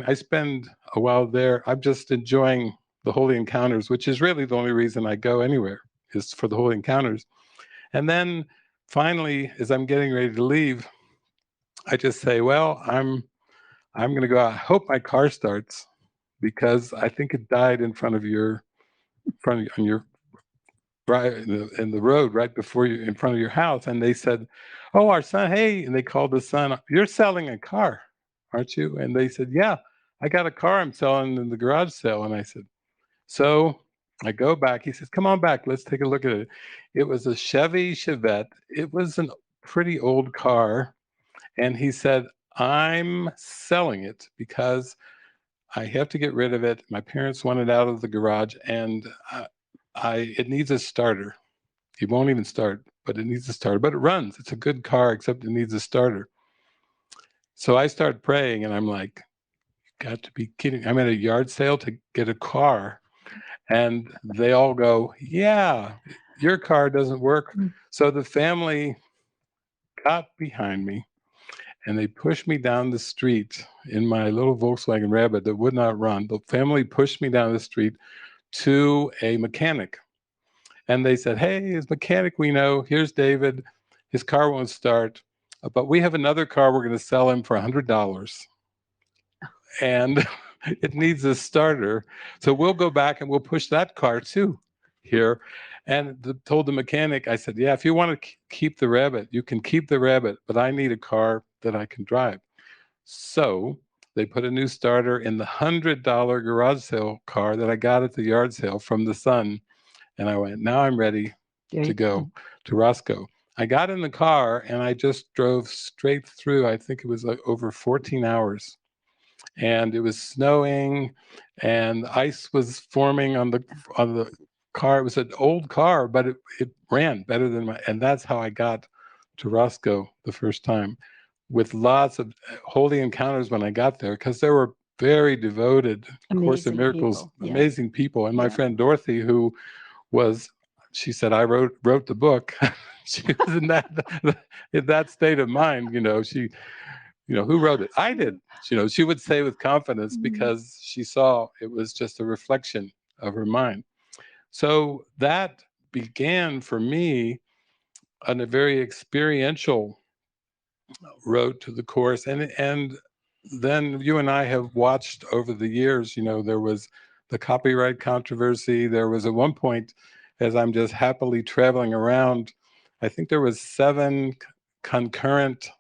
I spend a while there. I'm just enjoying the holy encounters, which is really the only reason I go anywhere, is for the holy encounters. And then finally, as I'm getting ready to leave, I just say, well, I'm going to go out. I hope my car starts, because I think it died in front of your on your right in the road right before you, in front of your house. And they said, oh, our son, hey, and they called the son, you're selling a car, aren't you? And they said, yeah, I got a car I'm selling in the garage sale. And I said, so I go back. He says, come on back, let's take a look at it. It was a Chevy Chevette. It was a pretty old car. And he said, I'm selling it because I have to get rid of it. My parents want it out of the garage, and it needs a starter. It won't even start, but it needs a starter. But it runs. It's a good car, except it needs a starter. So I start praying, and I'm like, got to be kidding. I'm at a yard sale to get a car. And they all go, yeah, your car doesn't work. So the family got behind me, and they pushed me down the street in my little Volkswagen Rabbit that would not run. The family pushed me down the street to a mechanic. And they said, hey, his mechanic we know, here's David. His car won't start, but we have another car we're going to sell him for $100. And it needs a starter. So we'll go back and we'll push that car too here. And told the mechanic, I said, yeah, if you want to keep the Rabbit, you can keep the Rabbit, but I need a car that I can drive. So they put a new starter in the $100 garage sale car that I got at the yard sale from the son. And I went, now I'm ready to go to Roscoe. I got in the car and I just drove straight through. I think it was like over 14 hours. And it was snowing and ice was forming on the car. It was an old car, but it ran better than and that's how I got to Roscoe the first time, with lots of holy encounters when I got there, because there were very devoted Course in Miracles, amazing people. And my friend Dorothy, who she said, I wrote the book. She was in that state of mind, she, who wrote it? I did. She would say with confidence, because she saw it was just a reflection of her mind. So that began for me on a very experiential road to the Course. And then you and I have watched over the years, there was the copyright controversy. There was at one point, as I'm just happily traveling around, I think there was 7 concurrent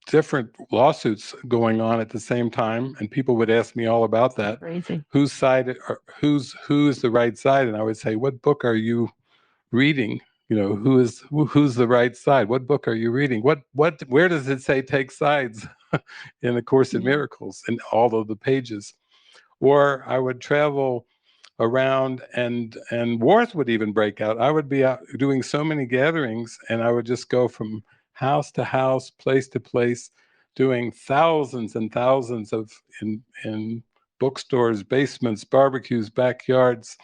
different lawsuits going on at the same time, and people would ask me all about that. Crazy. Whose side, who's the right side? And I would say, what book are you reading? Who's the right side? What book are you reading? Where does it say take sides in the Course in Miracles in all of the pages? Or I would travel around and wars would even break out. I would be out doing so many gatherings, and I would just go from house to house, place to place, doing thousands and thousands of in bookstores, basements, barbecues, backyards,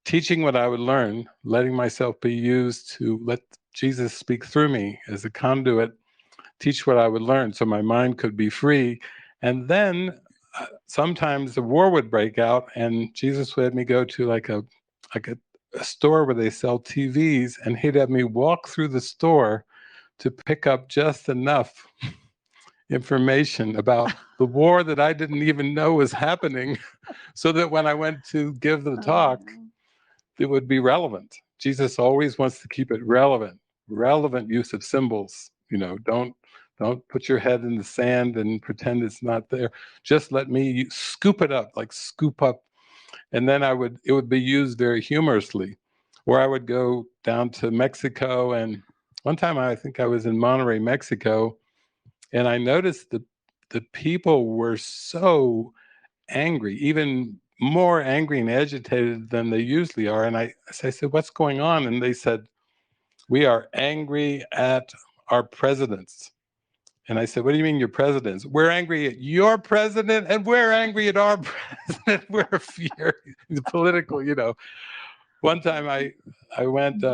teaching what I would learn, letting myself be used to let Jesus speak through me as a conduit, teach what I would learn so my mind could be free. And then sometimes the war would break out, and Jesus would have me go to like a store where they sell TVs, and he'd have me walk through the store to pick up just enough information about the war that I didn't even know was happening, so that when I went to give the talk, it would be relevant. Jesus always wants to keep it relevant use of symbols. Don't put your head in the sand and pretend it's not there. Just let me scoop it up, like scoop up. And then it would be used very humorously. Or I would go down to Mexico, and one time I think I was in Monterrey, Mexico, and I noticed the people were so angry, even more angry and agitated than they usually are. And I said, what's going on? And they said, we are angry at our presidents. And I said, what do you mean your presidents? We're angry at your president, and we're angry at our president. We're furious, political, One time I went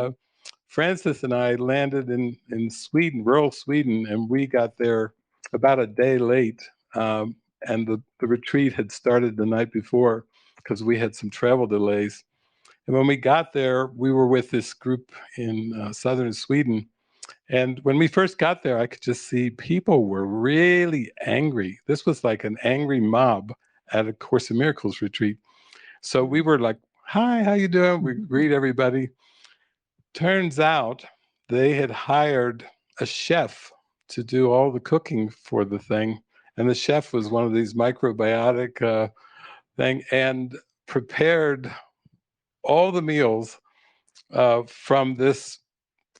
Francis and I landed in Sweden, rural Sweden, and we got there about a day late. And the retreat had started the night before because we had some travel delays. And when we got there, we were with this group in southern Sweden. And when we first got there, I could just see people were really angry. This was like an angry mob at a Course in Miracles retreat. So we were like, hi, how you doing? We greet everybody. Turns out they had hired a chef to do all the cooking for the thing. And the chef was one of these microbiotic thing and prepared all the meals from this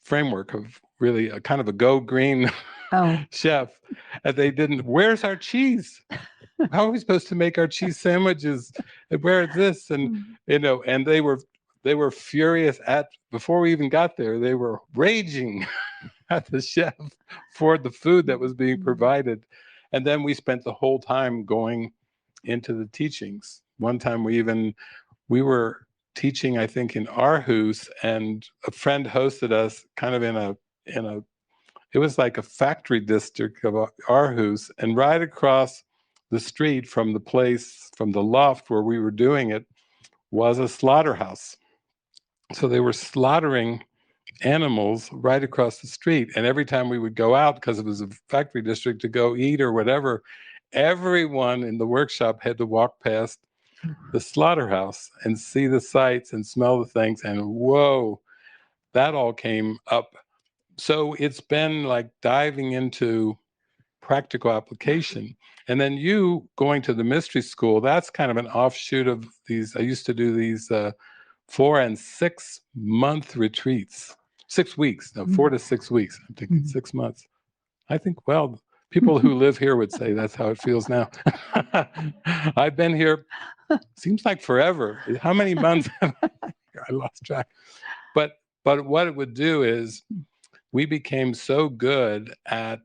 framework of really a kind of a go green chef. And they didn't, where's our cheese? How are we supposed to make our cheese sandwiches? And where is this? And, and they were furious before we even got there, they were raging at the chef for the food that was being provided. And then we spent the whole time going into the teachings. One time we were teaching, I think, in Aarhus, and a friend hosted us kind of in a it was like a factory district of Aarhus, and right across the street from the loft where we were doing it, was a slaughterhouse. So they were slaughtering animals right across the street. And every time we would go out, because it was a factory district, to go eat or whatever, everyone in the workshop had to walk past the slaughterhouse and see the sights and smell the things. And whoa, that all came up. So it's been like diving into practical application. And then you going to the mystery school, that's kind of an offshoot of these. I used to do these 4 and 6 month retreats. 6 weeks, no, 4 to 6 weeks. I'm thinking 6 months. I think, well, people who live here would say that's how it feels now. I've been here, seems like forever. How many months have I lost track? But what it would do is we became so good at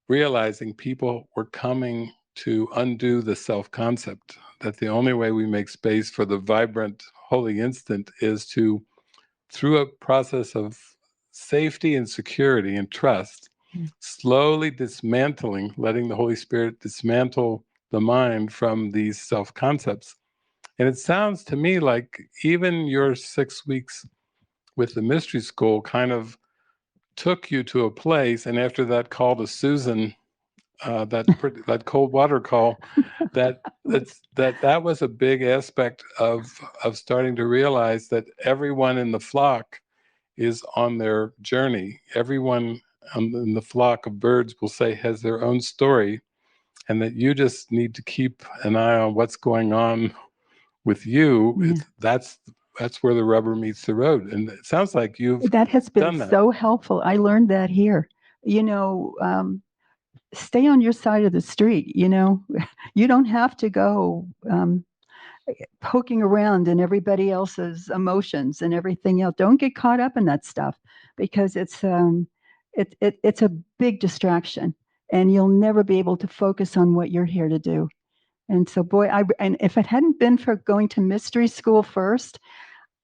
realizing people were coming to undo the self-concept, that the only way we make space for the vibrant holy instant is to, through a process of safety and security and trust, slowly dismantling, letting the Holy Spirit dismantle the mind from these self-concepts. And it sounds to me like even your 6 weeks with the mystery school kind of took you to a place, and after that call to Susan, that cold water call, that was a big aspect of starting to realize that everyone in the flock is on their journey. Everyone in the flock of birds, will say, has their own story, and that you just need to keep an eye on what's going on with you. Yeah. That's where the rubber meets the road. And it sounds like that has been so helpful. I learned that here. Stay on your side of the street. You don't have to go poking around in everybody else's emotions and everything else. Don't get caught up in that stuff, because it's a big distraction, and you'll never be able to focus on what you're here to do. And so, boy, and if it hadn't been for going to mystery school first,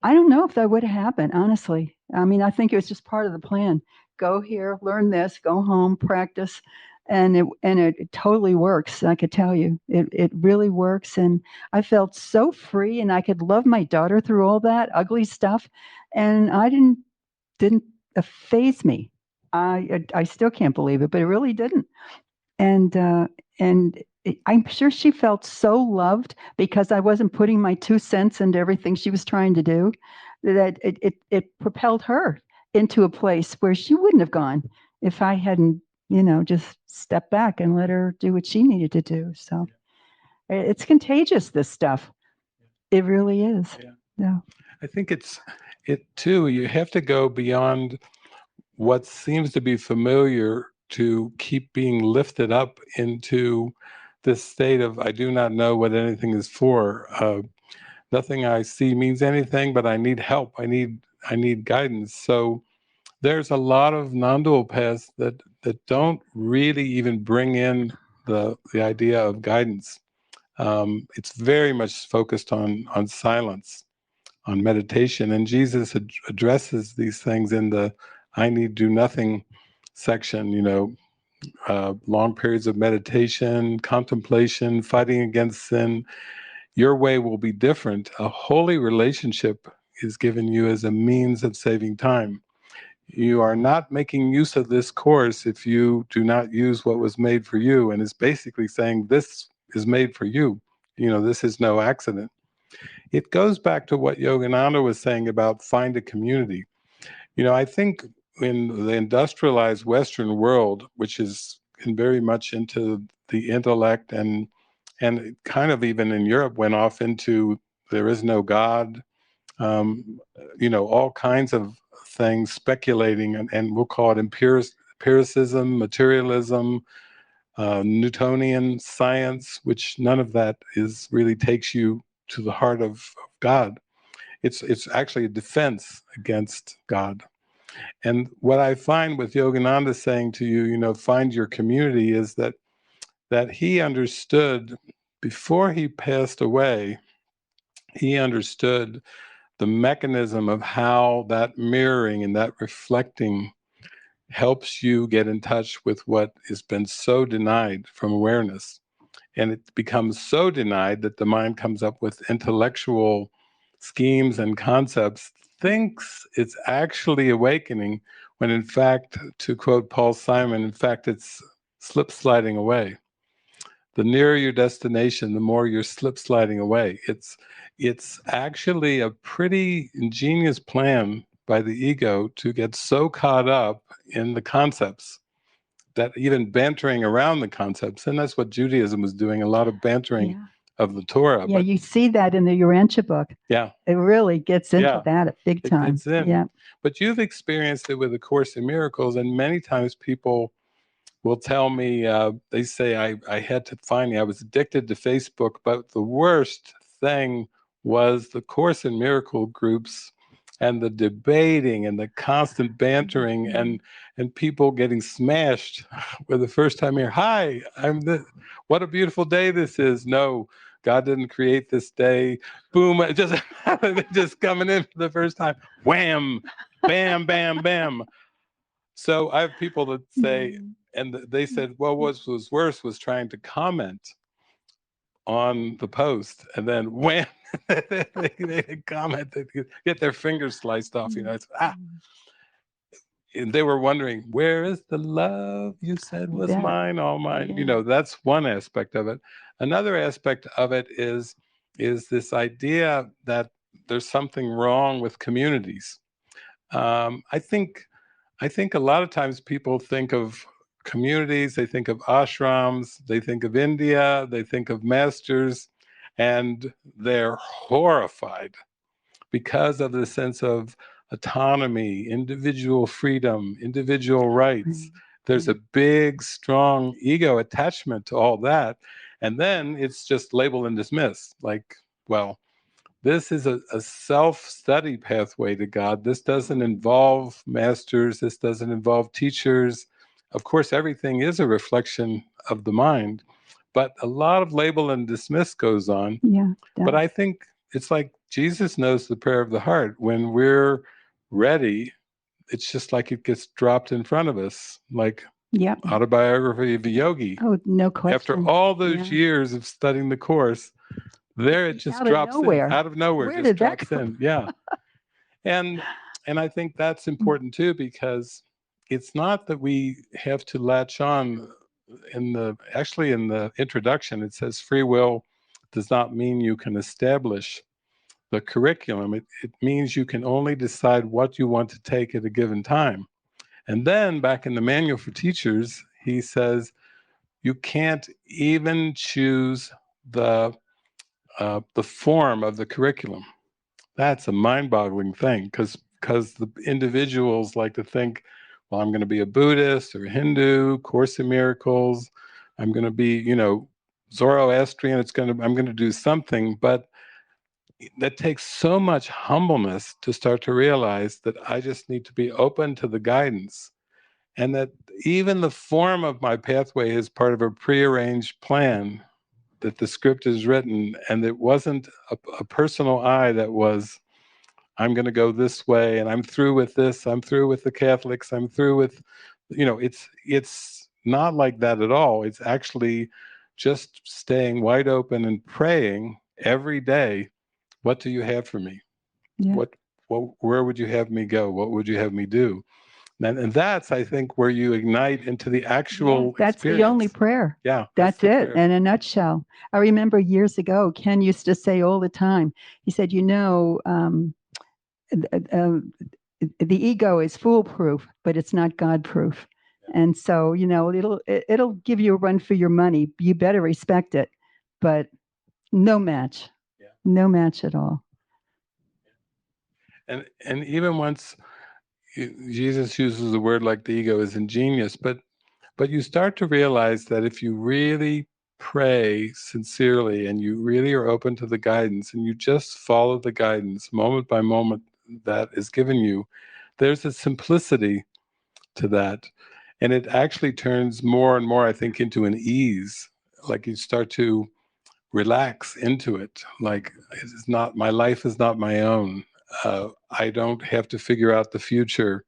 I don't know if that would have happened, honestly. I mean, I think it was just part of the plan. Go here, learn this, go home, practice. And it totally works. I could tell you, it really works. And I felt so free, and I could love my daughter through all that ugly stuff. And I didn't faze me. I still can't believe it, but it really didn't. And I'm sure she felt so loved, because I wasn't putting my 2 cents into everything she was trying to do, that it propelled her into a place where she wouldn't have gone if I hadn't, just stepped back and let her do what she needed to do. So it's contagious, this stuff. It really is. Yeah. I think it too, you have to go beyond what seems to be familiar to keep being lifted up into this state of, I do not know what anything is for. Nothing I see means anything, but I need help. I need guidance. So there's a lot of non-dual paths that don't really even bring in the idea of guidance. It's very much focused on silence. meditation, and Jesus addresses these things in the I need do nothing section, long periods of meditation, contemplation, fighting against sin. Your way will be different. A holy relationship is given you as a means of saving time. You are not making use of this course if you do not use what was made for you, and it's basically saying this is made for you. This is no accident. It goes back to what Yogananda was saying about find a community. I think in the industrialized Western world, which is very much into the intellect and kind of even in Europe went off into there is no God, all kinds of things, speculating, and we'll call it empiricism, materialism, Newtonian science, which none of that really takes you to the heart of God. It's actually a defense against God. And what I find with Yogananda saying to you, find your community, is that he understood before he passed away, he understood the mechanism of how that mirroring and that reflecting helps you get in touch with what has been so denied from awareness. And it becomes so denied that the mind comes up with intellectual schemes and concepts, thinks it's actually awakening, when in fact, to quote Paul Simon, in fact, it's slip sliding away. The nearer your destination, the more you're slip sliding away. It's actually a pretty ingenious plan by the ego to get so caught up in the concepts that even bantering around the concepts, and that's what Judaism was doing, a lot of bantering of the Torah. Yeah, but you see that in the Urantia book. Yeah. It really gets into that big time. It's in. Yeah. But you've experienced it with A Course in Miracles, and many times people will tell me, they say, I had to finally, I was addicted to Facebook, but the worst thing was the Course in Miracle groups and the debating and the constant bantering and people getting smashed for the first time here. Hi, what a beautiful day this is. No, God didn't create this day. Boom, just coming in for the first time. Wham, bam, bam, bam. So I have people that say, and they said, well, what was worse was trying to comment on the post, and then wham, they comment, they get their fingers sliced off. It's and they were wondering, where is the love you said was mine, all mine? That's one aspect of it. Another aspect of it is this idea that there's something wrong with communities. I think a lot of times people think of communities, they think of ashrams, they think of India, they think of masters, and they're horrified because of the sense of autonomy, individual freedom, individual rights. There's a big, strong ego attachment to all that. And then it's just label and dismiss. Like, well, this is a self-study pathway to God. This doesn't involve masters. This doesn't involve teachers. Of course, everything is a reflection of the mind, but a lot of label and dismiss goes on. Yeah. But I think it's like Jesus knows the prayer of the heart. When we're ready, it's just like it gets dropped in front of us, like Autobiography of a Yogi. Oh, no question. After all those years of studying the Course, there it just drops in out of nowhere. Where did that come? Yeah. And I think that's important too, because it's not that we have to latch on. In the introduction, it says free will does not mean you can establish the curriculum. It means you can only decide what you want to take at a given time. And then back in the Manual for Teachers, he says you can't even choose the form of the curriculum. That's a mind-boggling thing, because the individuals like to think, well, I'm going to be a Buddhist or a Hindu, Course in Miracles, I'm going to be, Zoroastrian, I'm going to do something, but that takes so much humbleness to start to realize that I just need to be open to the guidance, and that even the form of my pathway is part of a prearranged plan, that the script is written, and it wasn't a personal I that was I'm going to go this way, and I'm through with this. I'm through with the Catholics. I'm through with, it's not like that at all. It's actually just staying wide open and praying every day. What do you have for me? Yeah. Where would you have me go? What would you have me do? And that's, I think, where you ignite into the actual That's experience. the only prayer. Yeah, That's it prayer. in a nutshell. I remember years ago, Ken used to say all the time, he said, the ego is foolproof, but it's not God-proof. Yeah. And so, it'll give you a run for your money. You better respect it, but no match. Yeah. No match at all. And even once Jesus uses the word like the ego is ingenious, but you start to realize that if you really pray sincerely and you really are open to the guidance and you just follow the guidance moment by moment that is given you, there's a simplicity to that. And it actually turns more and more, I think, into an ease. Like you start to relax into it. Like, it's not, my life is not my own. I don't have to figure out the future.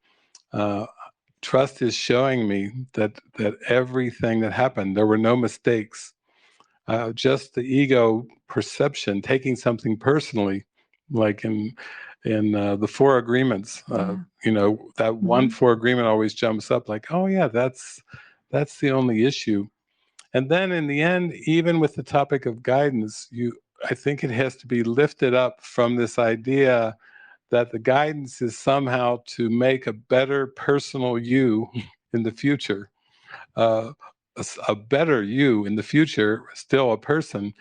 Trust is showing me that everything that happened, there were no mistakes. Just the ego perception, taking something personally, like in the Four Agreements. That one Four Agreement always jumps up, like, oh yeah, that's the only issue. And then in the end, even with the topic of guidance, I think it has to be lifted up from this idea that the guidance is somehow to make a better personal you in the future, a better you in the future, still a person.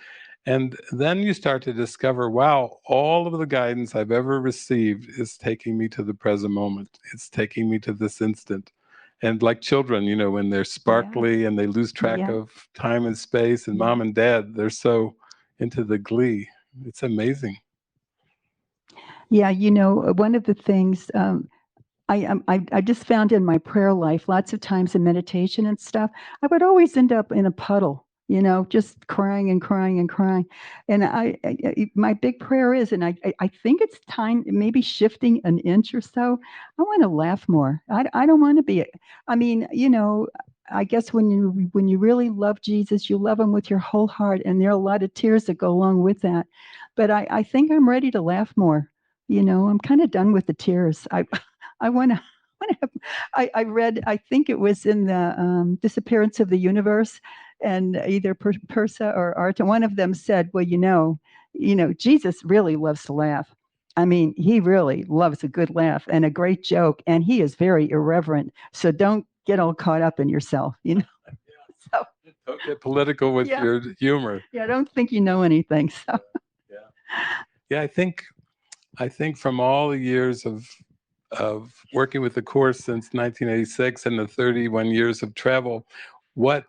And then you start to discover, wow, all of the guidance I've ever received is taking me to the present moment. It's taking me to this instant. And like children, when they're sparkly and they lose track of time and space, and mom and dad, they're so into the glee. It's amazing. Yeah, one of the things I just found in my prayer life, lots of times in meditation and stuff, I would always end up in a puddle, just crying and crying and crying. And my big prayer is, and I think it's time, maybe shifting an inch or so. I want to laugh more. I don't want to be. I mean, I guess when you really love Jesus, you love him with your whole heart, and there are a lot of tears that go along with that. But I think I'm ready to laugh more. I'm kind of done with the tears. I want to. I read, I think it was in the Disappearance of the Universe, and either Persa or Arta, one of them said, well, Jesus really loves to laugh. I mean, he really loves a good laugh and a great joke, and he is very irreverent. So don't get all caught up in yourself, So don't get political with your humor. Yeah, don't think you know anything. So yeah, I think from all the years of working with the course since 1986 and the 31 years of travel, what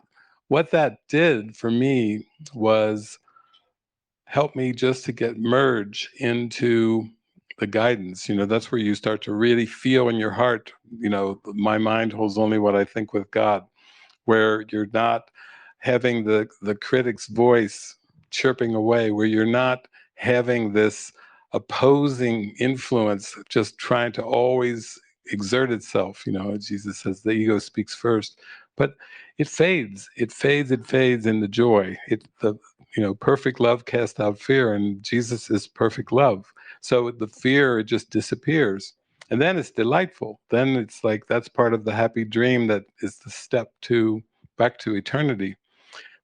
that did for me was help me just to get merge into the guidance. That's where you start to really feel in your heart, my mind holds only what I think with God, where you're not having the critic's voice chirping away, where you're not having this opposing influence just trying to always exert itself. Jesus says the ego speaks first, but it fades in the joy. Perfect love casts out fear, and Jesus is perfect love. So the fear, it just disappears. And then it's delightful. Then it's like, that's part of the happy dream that is the step back to eternity.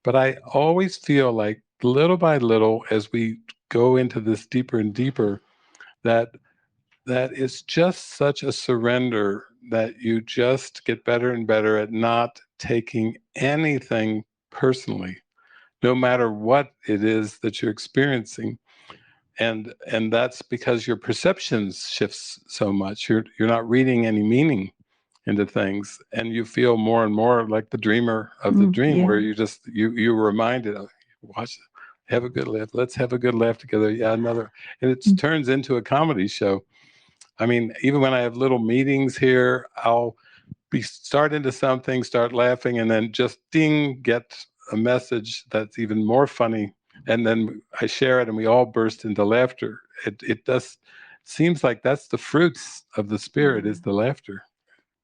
But I always feel like little by little, as we go into this deeper and deeper, that it's just such a surrender that you just get better and better at not taking anything personally, no matter what it is that you're experiencing. And that's because your perceptions shifts so much. You're not reading any meaning into things, and you feel more and more like the dreamer of the dream, where you just you were reminded of, watch, have a good laugh, let's have a good laugh together, another, and it turns into a comedy show. I mean, even when I have little meetings here, I'll start into something, start laughing, and then just ding, get a message that's even more funny, and then I share it, and we all burst into laughter. It does. seems like that's the fruits of the Spirit, is the laughter.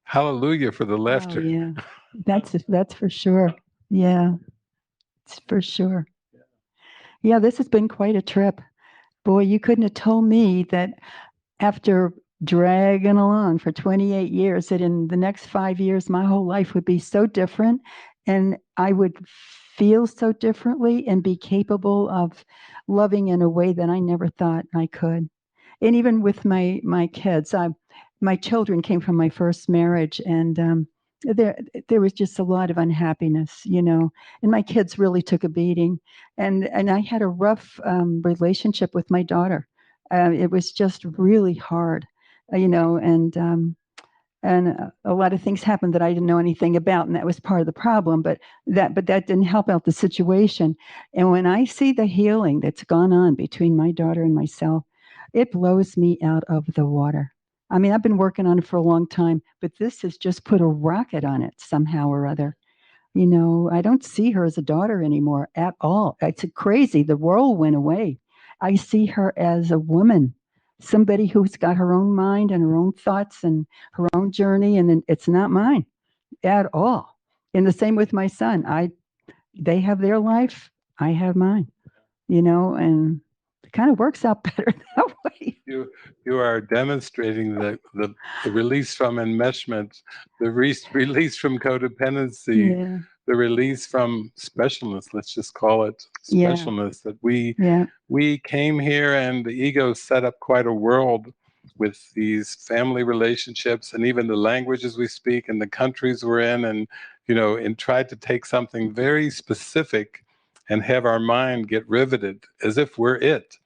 Hallelujah for the laughter. Oh, yeah. That's for sure. Yeah, it's for sure. Yeah, this has been quite a trip. Boy, you couldn't have told me that after dragging along for 28 years, that in the next 5 years, my whole life would be so different and I would feel so differently and be capable of loving in a way that I never thought I could. And even with my kids, my children came from my first marriage, and there was just a lot of unhappiness, and my kids really took a beating, and I had a rough relationship with my daughter. It was just really hard, and a lot of things happened that I didn't know anything about, and that was part of the problem. But that didn't help out the situation. And when I see the healing that's gone on between my daughter and myself, it blows me out of the water. I mean, I've been working on it for a long time, but this has just put a rocket on it somehow or other. I don't see her as a daughter anymore at all. It's crazy. The role went away. I see her as a woman, somebody who's got her own mind and her own thoughts and her own journey, and it's not mine at all. And the same with my son. They have their life, I have mine, and it kind of works out better that way. You are demonstrating the release from enmeshment, the release from codependency, Yeah. the release from specialness. Let's just call it specialness. That we came here, and the ego set up quite a world with these family relationships, and even the languages we speak, and the countries we're in, and tried to take something very specific and have our mind get riveted as if we're it.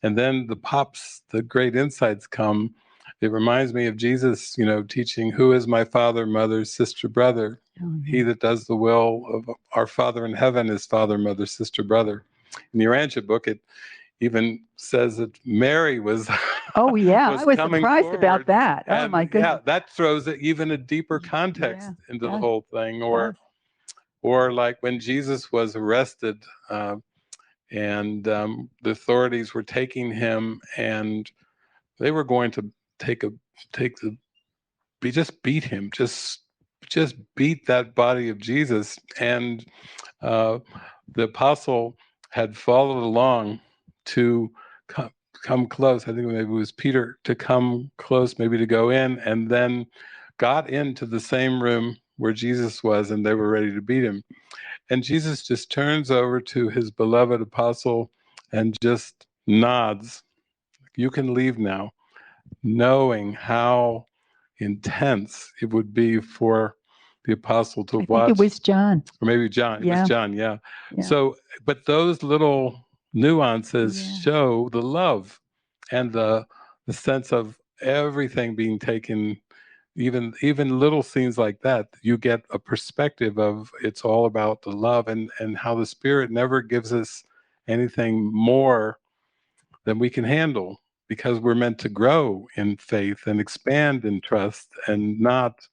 And then the great insights come. It reminds me of Jesus, teaching, who is my father, mother, sister, brother? Oh, yeah. He that does the will of our Father in heaven is father, mother, sister, brother. In the Urantia book, it even says that Mary was Oh, yeah. I was coming surprised forward, about that. Oh, my goodness. Yeah, that throws even a deeper context into the whole thing. Or like when Jesus was arrested, and the authorities were taking him, and they were going to just beat him, just beat that body of Jesus. And the apostle had followed along to come close. I think maybe it was Peter, to come close, maybe to go in, and then got into the same room where Jesus was, and they were ready to beat him. And Jesus just turns over to his beloved apostle and just nods. You can leave now, knowing how intense it would be for the apostle to watch. I think it was John. Or maybe John. Yeah. It was John, yeah. So, but those little nuances show the love and the sense of everything being taken. Even little scenes like that, you get a perspective of it's all about the love, and how the Spirit never gives us anything more than we can handle, because we're meant to grow in faith and expand in trust, and not,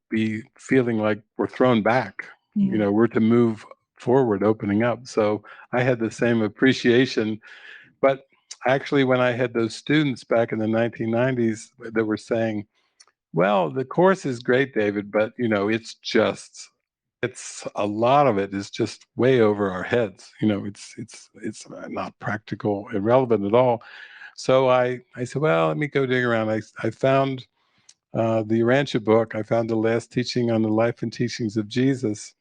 be feeling like we're thrown back. Yeah. We're to move forward, opening up. So I had the same appreciation. But actually, when I had those students back in the 1990s that were saying, well, the course is great, David, but it's a lot of it is just way over our heads. It's not practical, irrelevant at all. So I said, well, let me go dig around. I found the Urantia book. I found the last teaching on the life and teachings of Jesus.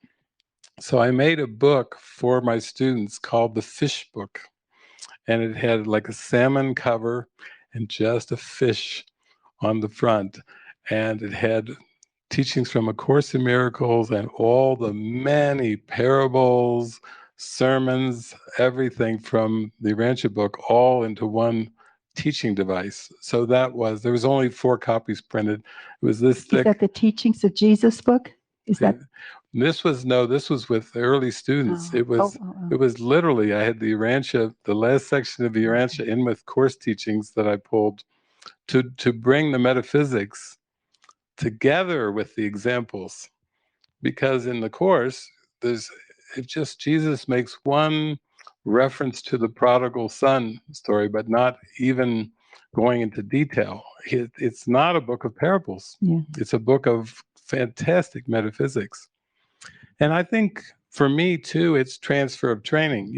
So I made a book for my students called the Fish Book, and it had like a salmon cover and just a fish on the front, and it had teachings from A Course in Miracles and all the many parables, sermons, everything from the Urantia book, all into one teaching device. So there was only 4 copies printed. It was this thick. Is that the Teachings of Jesus book? Is that? This was with the early students. Oh. It was literally, I had the Urantia, the last section of the Urantia in with course teachings that I pulled to bring the metaphysics together with the examples. Because in the course, Jesus makes one reference to the prodigal son story, but not even going into detail. It's not a book of parables. Yeah. It's a book of fantastic metaphysics. And I think for me too, it's transfer of training.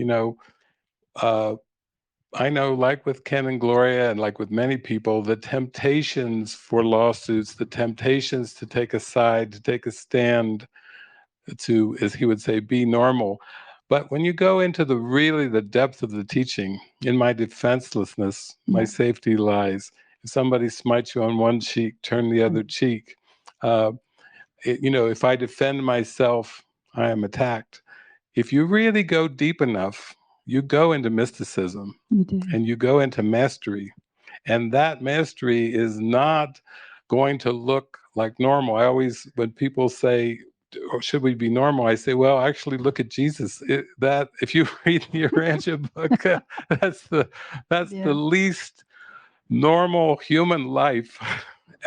I know, like with Ken and Gloria, and like with many people, the temptations for lawsuits, the temptations to take a side, to take a stand, to, as he would say, be normal. But when you go into the depth of the teaching, in my defenselessness, my safety lies. If somebody smites you on one cheek, turn the other cheek. If I defend myself, I am attacked. If you really go deep enough, you go into mysticism, and you go into mastery. And that mastery is not going to look like normal. I always, when people say, or should we be normal? I say, well, actually look at Jesus. That if you read the Urantia book, that's the least normal human life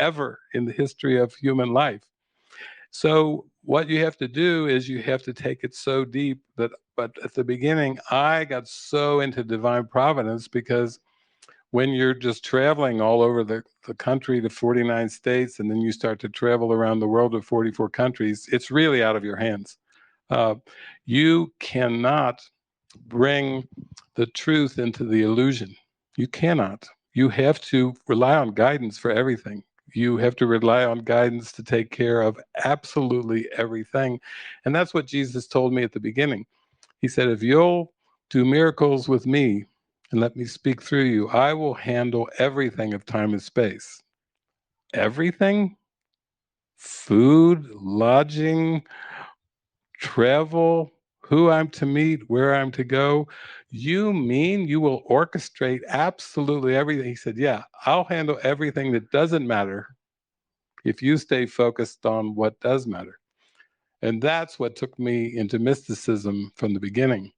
ever in the history of human life. So what you have to do is you have to take it so deep but at the beginning, I got so into divine providence, because when you're just traveling all over the country to 49 states, and then you start to travel around the world to 44 countries, it's really out of your hands. You cannot bring the truth into the illusion. You cannot. You have to rely on guidance for everything. You have to rely on guidance to take care of absolutely everything. And that's what Jesus told me at the beginning. He said, if you'll do miracles with me and let me speak through you, I will handle everything of time and space. Everything? Food, lodging, travel, who I'm to meet, where I'm to go. You mean you will orchestrate absolutely everything? He said, yeah, I'll handle everything that doesn't matter if you stay focused on what does matter. And that's what took me into mysticism from the beginning.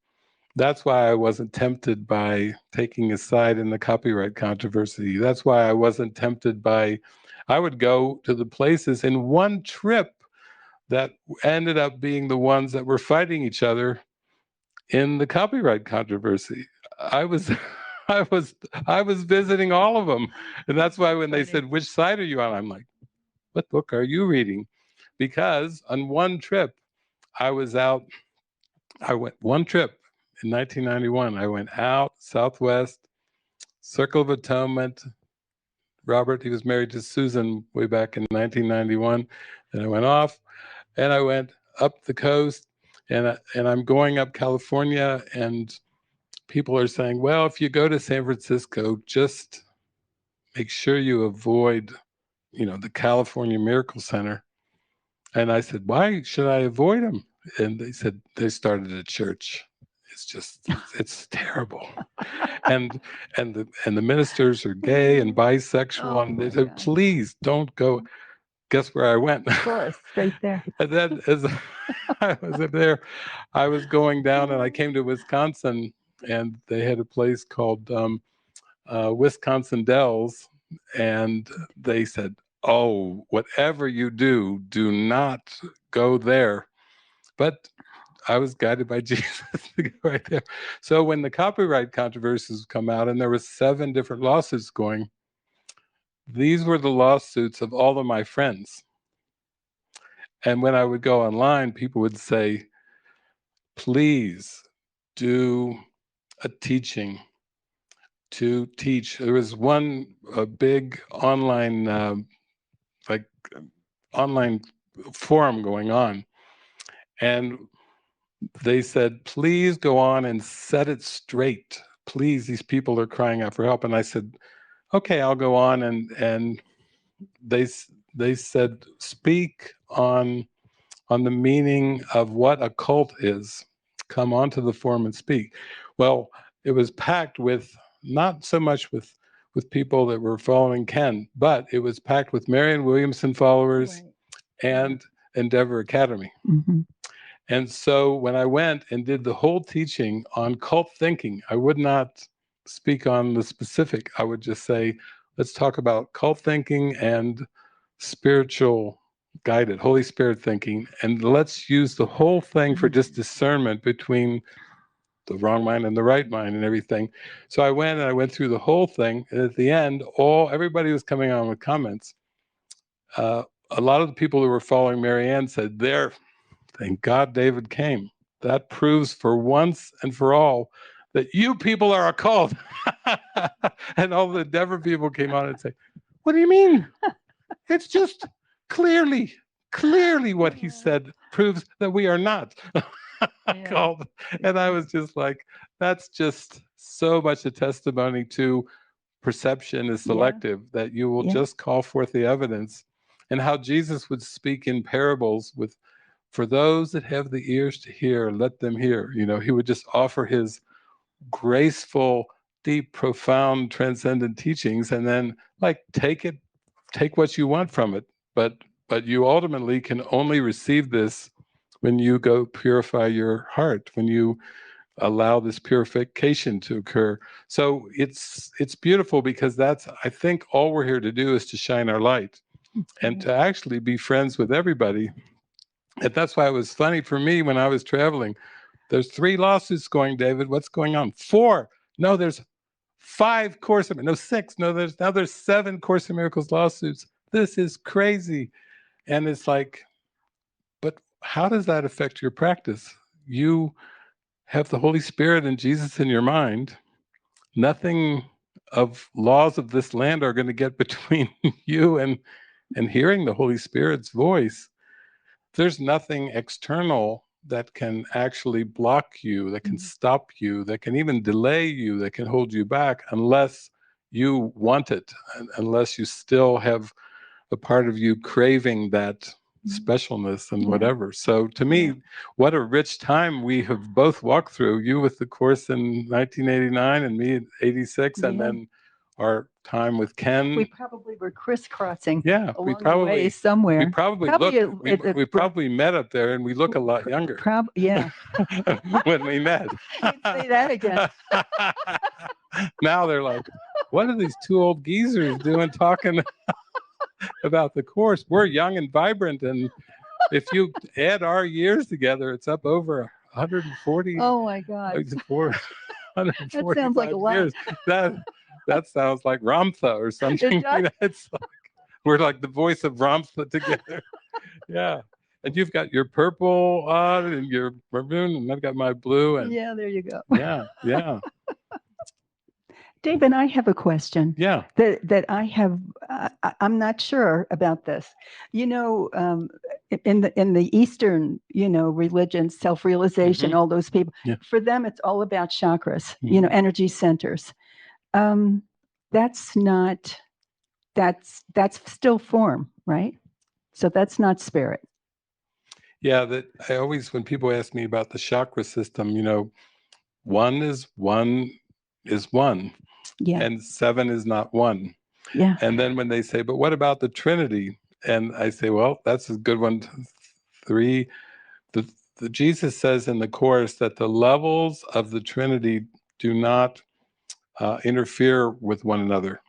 That's why I wasn't tempted by taking a side in the copyright controversy. That's why I wasn't tempted by, I would go to the places in one trip that ended up being the ones that were fighting each other in the copyright controversy. I was I was visiting all of them. And that's why when they said, which side are you on? I'm like, what book are you reading? Because on one trip, I went one trip in 1991. I went out, Southwest, Circle of Atonement. Robert, he was married to Susan way back in 1991. And I went off, and I went up the coast, and I'm going up California, and people are saying, well, if you go to San Francisco, just make sure you avoid, the California Miracle Center. And I said, why should I avoid them? And they said, they started a church. It's terrible. And the ministers are gay and bisexual. And they said, please don't go. Guess where I went? Of course, straight there. And then as I was up there, I was going down, and I came to Wisconsin, and they had a place called Wisconsin Dells. And they said, oh, whatever you do, do not go there. But I was guided by Jesus to go right there. So when the copyright controversies come out, and there were 7 different lawsuits going, these were the lawsuits of all of my friends. And when I would go online, people would say, please do a teaching to teach. There was a big online online forum going on, and they said, please go on and set it straight. Please, these people are crying out for help. And I said, okay, I'll go on. And they said, speak on the meaning of what a cult is. Come onto the forum and speak. Well, it was packed with, not so much with people that were following Ken, but it was packed with Marianne Williamson followers, and Endeavor Academy. Mm-hmm. And so when I went and did the whole teaching on cult thinking, I would not speak on the specific. I would just say, let's talk about cult thinking and spiritual guided, Holy Spirit thinking. And let's use the whole thing for just discernment between the wrong mind and the right mind and everything. So I went through the whole thing, and at the end, everybody was coming on with comments. A lot of the people who were following Marianne said, "There, thank God David came. That proves for once and for all that you people are a cult." And all the Endeavor people came on and say, "What do you mean? It's just clearly what he said proves that we are not called." And I was just like, that's just so much a testimony to perception is selective, that you will just call forth the evidence, and how Jesus would speak in parables with, for those that have the ears to hear, let them hear. He would just offer his graceful, deep, profound, transcendent teachings, and then take what you want from it. But you ultimately can only receive this when you go purify your heart, when you allow this purification to occur. So it's beautiful, because that's, I think, all we're here to do is to shine our light and to actually be friends with everybody. And that's why it was funny for me when I was traveling. There's 3 lawsuits going, David. What's going on? 4. No, there's 5 no, 6. No, there's 7 Course in Miracles lawsuits. This is crazy. And it's like, but how does that affect your practice? You have the Holy Spirit and Jesus in your mind. Nothing of laws of this land are going to get between you and hearing the Holy Spirit's voice. There's nothing external that can actually block you, that can stop you, that can even delay you, that can hold you back, unless you want it, unless you still have a part of you craving that specialness and whatever. So to me, what a rich time we have both walked through, you with the Course in 1989 and me in 86, and then our time with Ken. We probably were crisscrossing along the way somewhere. We probably met up there, and we look a lot younger. When we met. You'd say that again. Now they're like, what are these 2 old geezers doing talking about the Course? We're young and vibrant, and if you add our years together, it's up over 140. Oh my God. 145 that sounds like a lot. years. That sounds like Ramtha or something. It's like, we're like the voice of Ramtha together. Yeah. And you've got your purple on and your maroon, and I've got my blue. And there you go. Yeah. David, I have a question. Yeah. That I have. I'm not sure about this. In the Eastern, religions, self-realization, all those people, for them, it's all about chakras. Energy centers. That's still form, right? So that's not spirit. Yeah. That I always, when people ask me about the chakra system, one is one. Yeah. And 7 is not 1. Yeah. And then when they say, but what about the Trinity? And I say, well, that's a good one. 3. The Jesus says in the Course that the levels of the Trinity do not interfere with one another.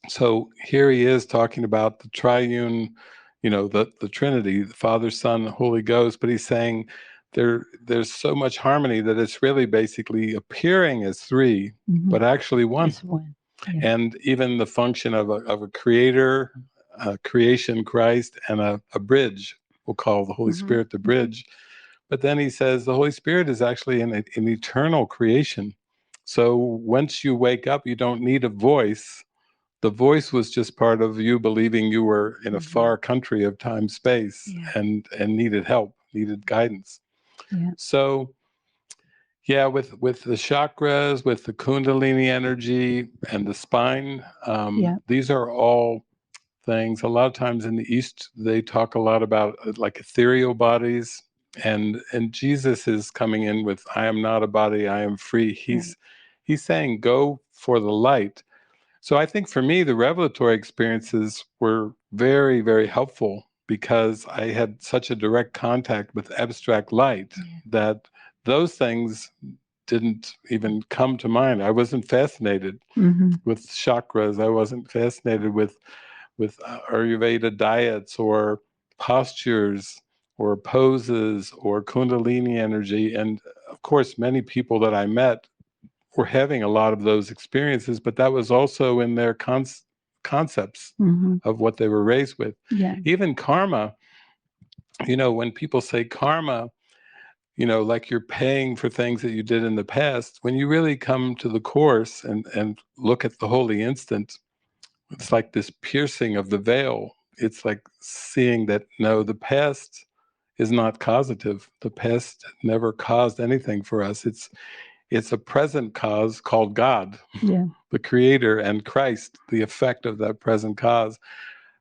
So here he is talking about the triune, the Trinity, the Father, Son, Holy Ghost, but he's saying there's so much harmony that it's really basically appearing as 3, but actually 1. It's 1. Yeah. And even the function of a creator, creation, Christ, and a bridge, we'll call the Holy Spirit the bridge. But then he says the Holy Spirit is actually an eternal creation. So once you wake up, you don't need a voice. The voice was just part of you believing you were in a far country of time, space, and needed help, needed guidance. Yeah. So, with the chakras, with the Kundalini energy and the spine, these are all things. A lot of times in the East, they talk a lot about like ethereal bodies, and Jesus is coming in with, I am not a body, I am free. He's saying, go for the light. So I think for me, the revelatory experiences were very, very helpful, because I had such a direct contact with abstract light that those things didn't even come to mind. I wasn't fascinated with chakras. I wasn't fascinated with Ayurveda diets or postures or poses or Kundalini energy. And of of course, many people that I met were having a lot of those experiences, but that was also in their concepts of what they were raised with. Yeah. Even karma, when people say karma, like you're paying for things that you did in the past, when you really come to the Course and look at the holy instant, it's like this piercing of the veil. It's like seeing that, no, the past is not causative. The past never caused anything for us. It's a present cause called God, the Creator, and Christ, the effect of that present cause.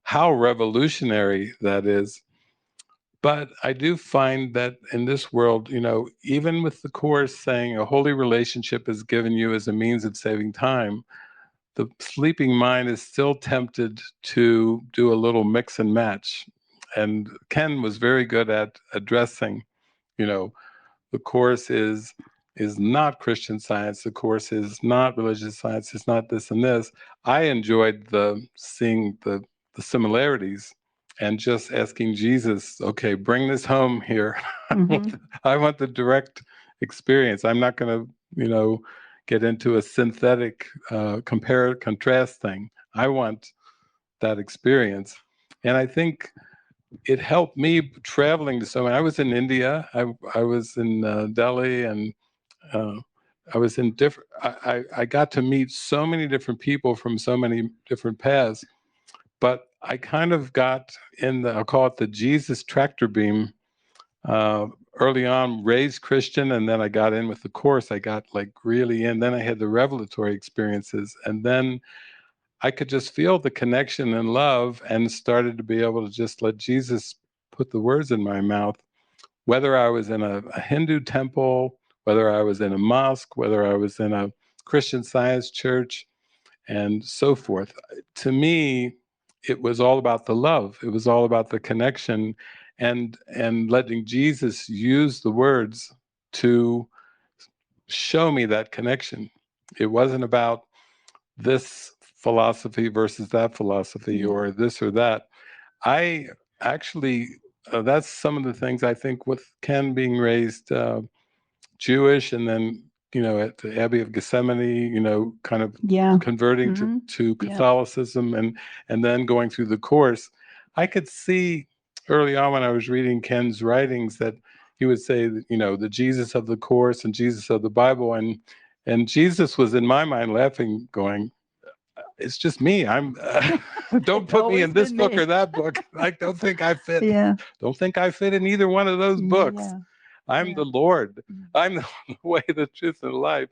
How revolutionary that is. But I do find that in this world, even with the Course saying a holy relationship is given you as a means of saving time, the sleeping mind is still tempted to do a little mix and match. And Ken was very good at addressing, the Course is not Christian Science. The Course is not religious science. It's not this and this. I enjoyed seeing the similarities and just asking Jesus, okay, bring this home here. I want the direct experience. I'm not going to, get into a synthetic contrast thing. I want that experience. And I think it helped me traveling to so many. I was in India. I was in Delhi, and I was in different. I got to meet so many different people from so many different paths. But I kind of got in I'll call it the Jesus tractor beam. Early on, raised Christian, and then I got in with the Course. I got really in. Then I had the revelatory experiences, and then I could just feel the connection and love, and started to be able to just let Jesus put the words in my mouth. Whether I was in a Hindu temple, whether I was in a mosque, whether I was in a Christian Science church, and so forth. To me, it was all about the love. It was all about the connection, and letting Jesus use the words to show me that connection. It wasn't about this philosophy versus that philosophy, or this or that. I actually, that's some of the things I think with Ken being raised Jewish, and then at the Abbey of Gethsemane, kind of converting to Catholicism, and then going through the Course. I could see early on when I was reading Ken's writings that he would say that, the Jesus of the Course and Jesus of the Bible, and Jesus was in my mind laughing, going, it's just me. Don't put me in this book or that book. I don't think I fit. Don't think I fit in either one of those books. I'm the Lord. I'm the way, the truth, and the life.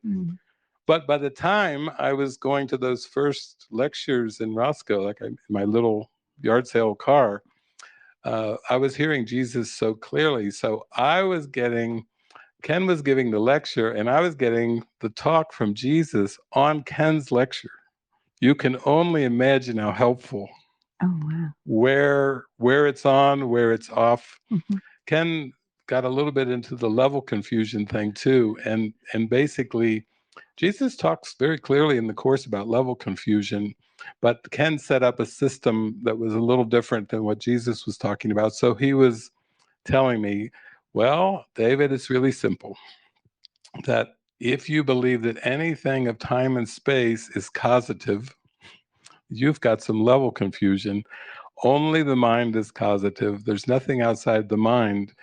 But by the time I was going to those first lectures in Roscoe, in my little yard sale car, I was hearing Jesus so clearly. So Ken was giving the lecture, and I was getting the talk from Jesus on Ken's lecture. You can only imagine how helpful. Oh, wow. Where it's on, where it's off. Ken got a little bit into the level confusion thing too, and basically Jesus talks very clearly in the Course about level confusion, but Ken set up a system that was a little different than what Jesus was talking about. So he was telling me, well, David, it's really simple, that if you believe that anything of time and space is causative, you've got some level confusion. Only the mind is causative. There's nothing outside the mind.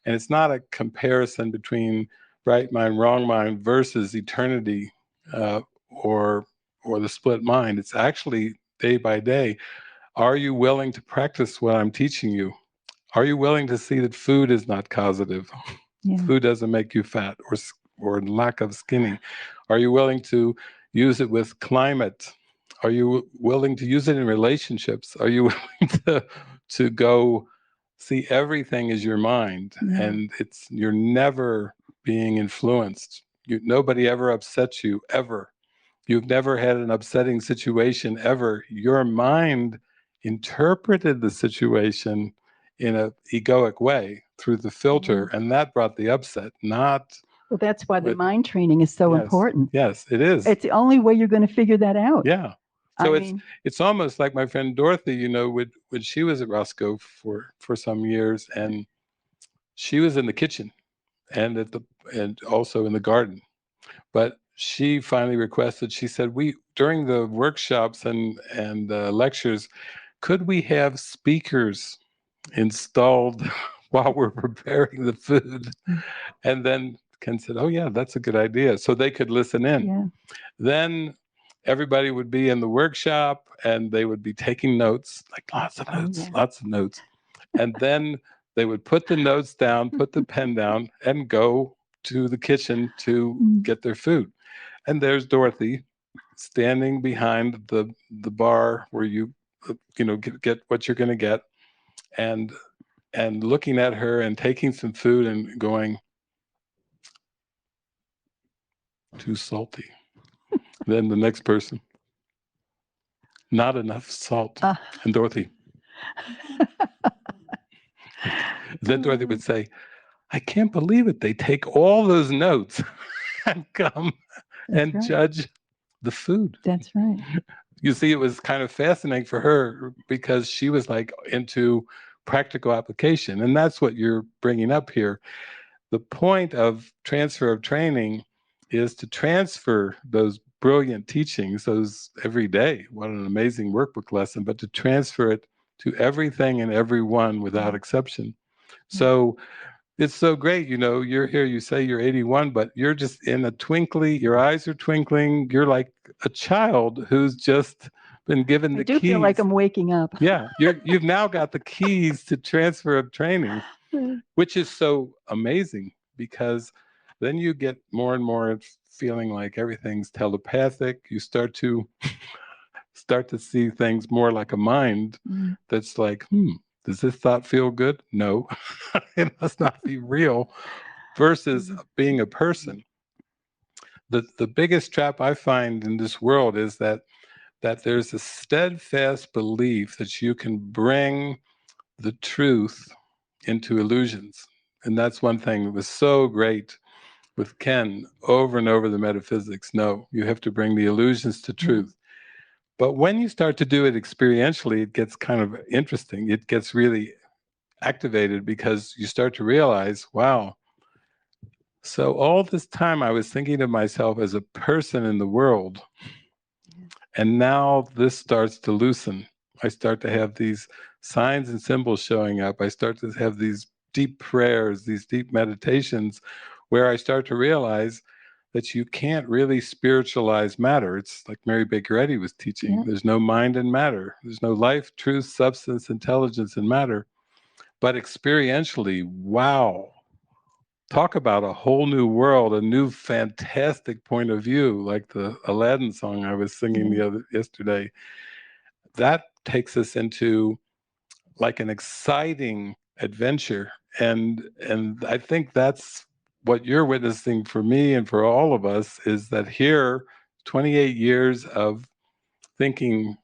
And it's not a comparison between right mind, wrong mind versus eternity, or the split mind. It's actually day by day. Are you willing to practice what I'm teaching you? Are you willing to see that food is not causative? Food doesn't make you fat or lack of skinny. Are you willing to use it with climate? Are you willing to use it in relationships? Are you willing to go see everything as your mind? And you're never being influenced. Nobody ever upsets you, ever. You've never had an upsetting situation, ever. Your mind interpreted the situation in an egoic way through the filter, and that brought the upset, not... Well, that's why the mind training is so important. Yes, it is. It's the only way you're going to figure that out. Yeah. So it's almost like my friend Dorothy, when she was at Roscoe for some years, and she was in the kitchen, and and also in the garden. But she finally requested, she said, we, during the workshops and lectures, could we have speakers installed while we're preparing the food? And then Ken said, oh yeah, that's a good idea. So they could listen in. Yeah. Then everybody would be in the workshop and they would be taking notes, like lots of notes, lots of notes. And then they would put the notes down, put the pen down, and go to the kitchen to get their food. And there's Dorothy standing behind the bar where you get what you're going to get, and looking at her and taking some food and going, too salty. Then the next person, not enough salt. And Dorothy. Then Dorothy would say, I can't believe it. They take all those notes and come and judge the food. That's right. You see, it was kind of fascinating for her because she was like into practical application. And that's what you're bringing up here. The point of transfer of training is to transfer those brilliant teachings, those every day. What an amazing workbook lesson, but to transfer it to everything and everyone without exception. So it's so great, you're here, you say you're 81, but you're just in a twinkly, your eyes are twinkling. You're like a child who's just been given the keys. I do feel like I'm waking up. Yeah, you've now got the keys to transfer of training, which is so amazing, because then you get more and more feeling like everything's telepathic. You start to see things more like a mind that's like, does this thought feel good? No, it must not be real. Versus being a person. The biggest trap I find in this world is that there's a steadfast belief that you can bring the truth into illusions. And that's one thing that was so great with Ken over and over, the metaphysics. No, you have to bring the illusions to truth. But when you start to do it experientially, it gets kind of interesting. It gets really activated because you start to realize, wow, so all this time I was thinking of myself as a person in the world. And now this starts to loosen. I start to have these signs and symbols showing up. I start to have these deep prayers, these deep meditations, where I start to realize that you can't really spiritualize matter. It's like Mary Baker Eddy was teaching. Yeah. There's no mind in matter. There's no life, truth, substance, intelligence in matter. But experientially, wow. Talk about a whole new world, a new fantastic point of view, like the Aladdin song I was singing yesterday. That takes us into like an exciting adventure. And I think that's what you're witnessing for me and for all of us, is that here, 28 years of thinking,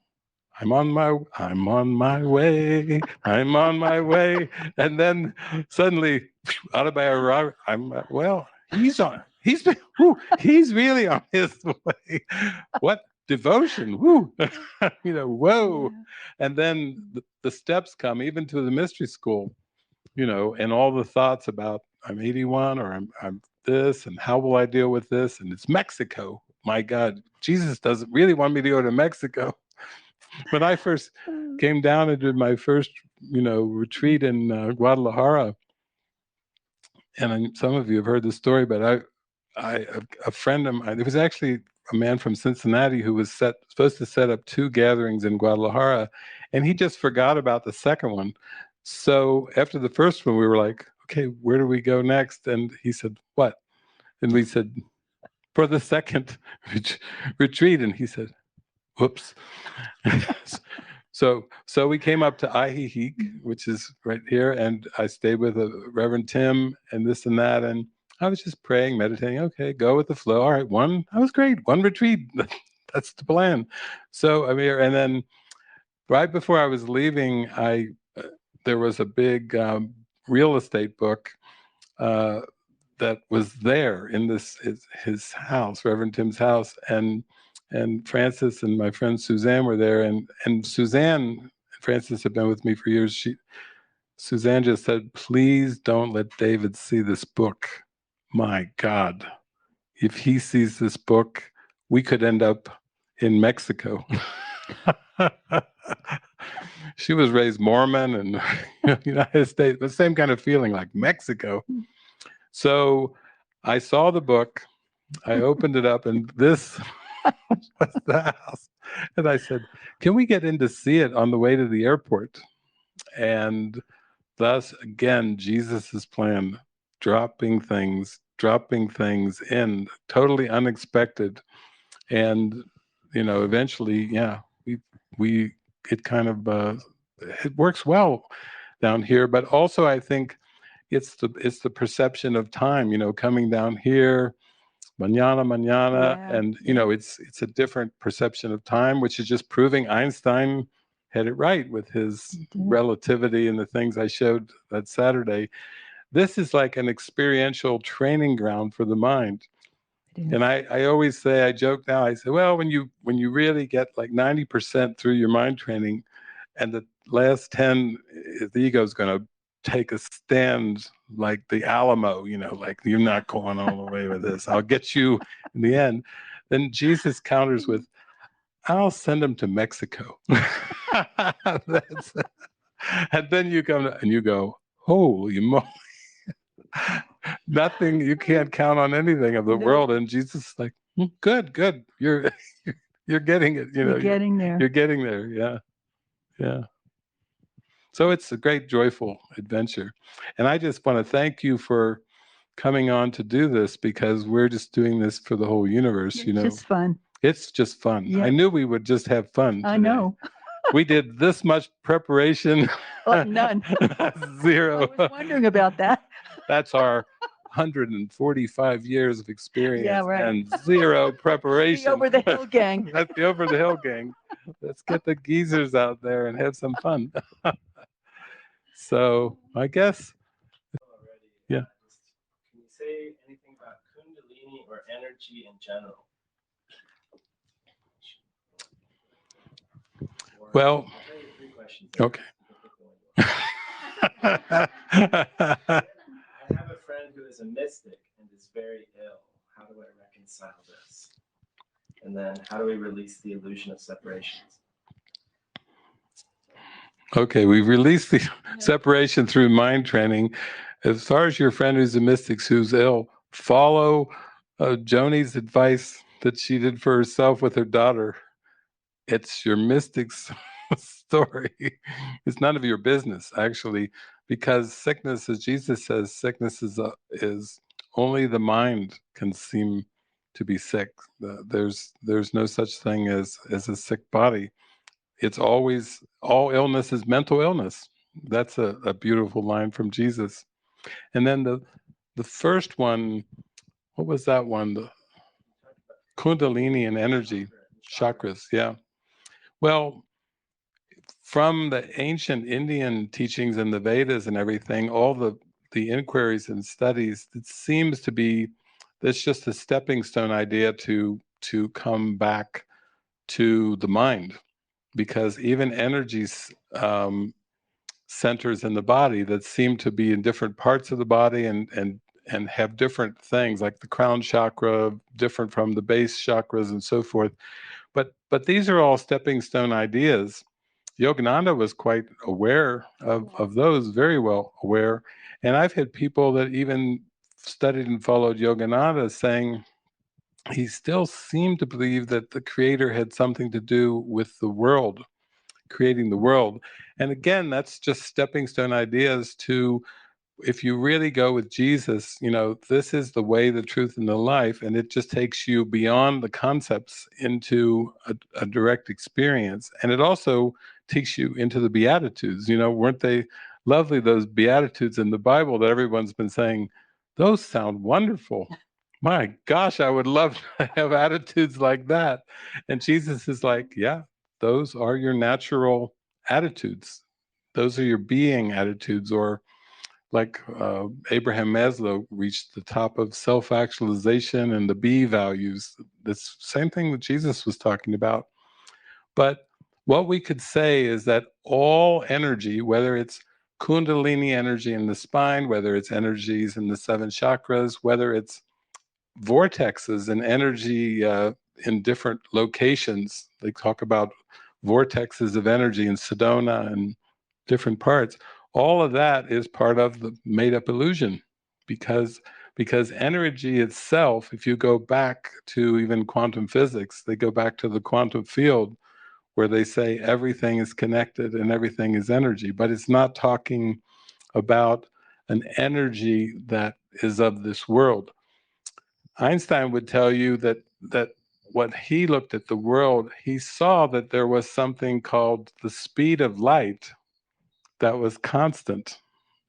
I'm on my way, I'm on my way. And then suddenly, out of my he's really on his way. What devotion, woo, whoa. Yeah. And then the steps come, even to the mystery school, and all the thoughts about, I'm 81, or I'm this, and how will I deal with this? And it's Mexico. My God, Jesus doesn't really want me to go to Mexico. When I first came down and did my first, retreat in Guadalajara, and some of you have heard the story, but a friend of mine, there was actually a man from Cincinnati who was supposed to set up 2 gatherings in Guadalajara, and he just forgot about the second one. So after the first one, we were like, okay, where do we go next? And he said, what? And we said, for the second retreat. And he said, whoops. So we came up to Ajijic, which is right here, and I stayed with Reverend Tim and this and that, and I was just praying, meditating. Okay, go with the flow. All right, that was great. 1 retreat. That's the plan. So I'm here, and then right before I was leaving, there was a big real estate book that was there in his house, Reverend Tim's house, and Francis and my friend Suzanne were there, and Suzanne and Francis have been with me for years. Suzanne just said, please don't let David see this book. my God, if he sees this book, we could end up in Mexico. She was raised Mormon and United States, the same kind of feeling like Mexico. So I saw the book, I opened it up, and this was the house. And I said, can we get in to see it on the way to the airport? And thus, again, Jesus's plan, dropping things in, totally unexpected. And, eventually, yeah, it kind of, it works well down here. But also, I think it's the perception of time, coming down here, mañana, Yeah. and it's a different perception of time, which is just proving Einstein had it right with his relativity and the things I showed that Saturday. This is like an experiential training ground for the mind. And I always say, I joke now, I say, well, when you really get like 90% through your mind training, and the last 10, the ego is going to take a stand like the Alamo, like you're not going all the way with this. I'll get you in the end. Then Jesus counters with, I'll send him to Mexico. And then you come and you go, holy moly. Nothing, you can't count on anything of the world. And Jesus is like, good. You're getting it. You're getting there. You're getting there. Yeah. Yeah. So it's a great, joyful adventure. And I just want to thank you for coming on to do this, because we're just doing this for the whole universe. It's just fun. It's just fun. Yeah. I knew we would just have fun today. I know. We did this much preparation. None. Zero. I was wondering about that. That's our 145 years of experience, yeah, right. and zero preparation. The over the hill gang. That's the over the hill gang. Let's get the geezers out there and have some fun. So I guess, yeah. Can you say anything about Kundalini or energy in general? Well, okay. I have a friend who is a mystic and is very ill. How do I reconcile this? And then how do we release the illusion of separations? Okay, we've released the separation through mind training. As far as your friend who's a mystic who's ill, follow Joni's advice that she did for herself with her daughter. It's your mystic's story. It's none of your business, actually, because sickness, as Jesus says, sickness is only the mind can seem to be sick. There's no such thing as a sick body. It's always, all illness is mental illness. That's a beautiful line from Jesus. And then the first one, what was that one? The Kundalini and energy, chakras, yeah. Well, from the ancient Indian teachings and the Vedas and everything, all the inquiries and studies, it seems to be, that's just a stepping stone idea to come back to the mind. Because even energies, centers in the body that seem to be in different parts of the body and have different things, like the crown chakra, different from the base chakras and so forth. But these are all stepping stone ideas. Yogananda was quite aware of those, very well aware. And I've had people that even studied and followed Yogananda saying he still seemed to believe that the creator had something to do with the world, creating the world. And again, that's just stepping stone ideas to, if you really go with Jesus, this is the way, the truth, and the life, and it just takes you beyond the concepts into a direct experience. And it also takes you into the Beatitudes. Weren't they lovely, those Beatitudes in the Bible that everyone's been saying, those sound wonderful. My gosh, I would love to have attitudes like that. And Jesus is like, yeah, those are your natural attitudes. Those are your being attitudes, or like Abraham Maslow reached the top of self-actualization and the B values. That's the same thing that Jesus was talking about. But what we could say is that all energy, whether it's Kundalini energy in the spine, whether it's energies in the 7 chakras, whether it's vortexes and energy in different locations. They talk about vortexes of energy in Sedona and different parts. All of that is part of the made-up illusion, because energy itself, if you go back to even quantum physics, they go back to the quantum field where they say everything is connected and everything is energy, but it's not talking about an energy that is of this world. Einstein would tell you that when he looked at the world, he saw that there was something called the speed of light that was constant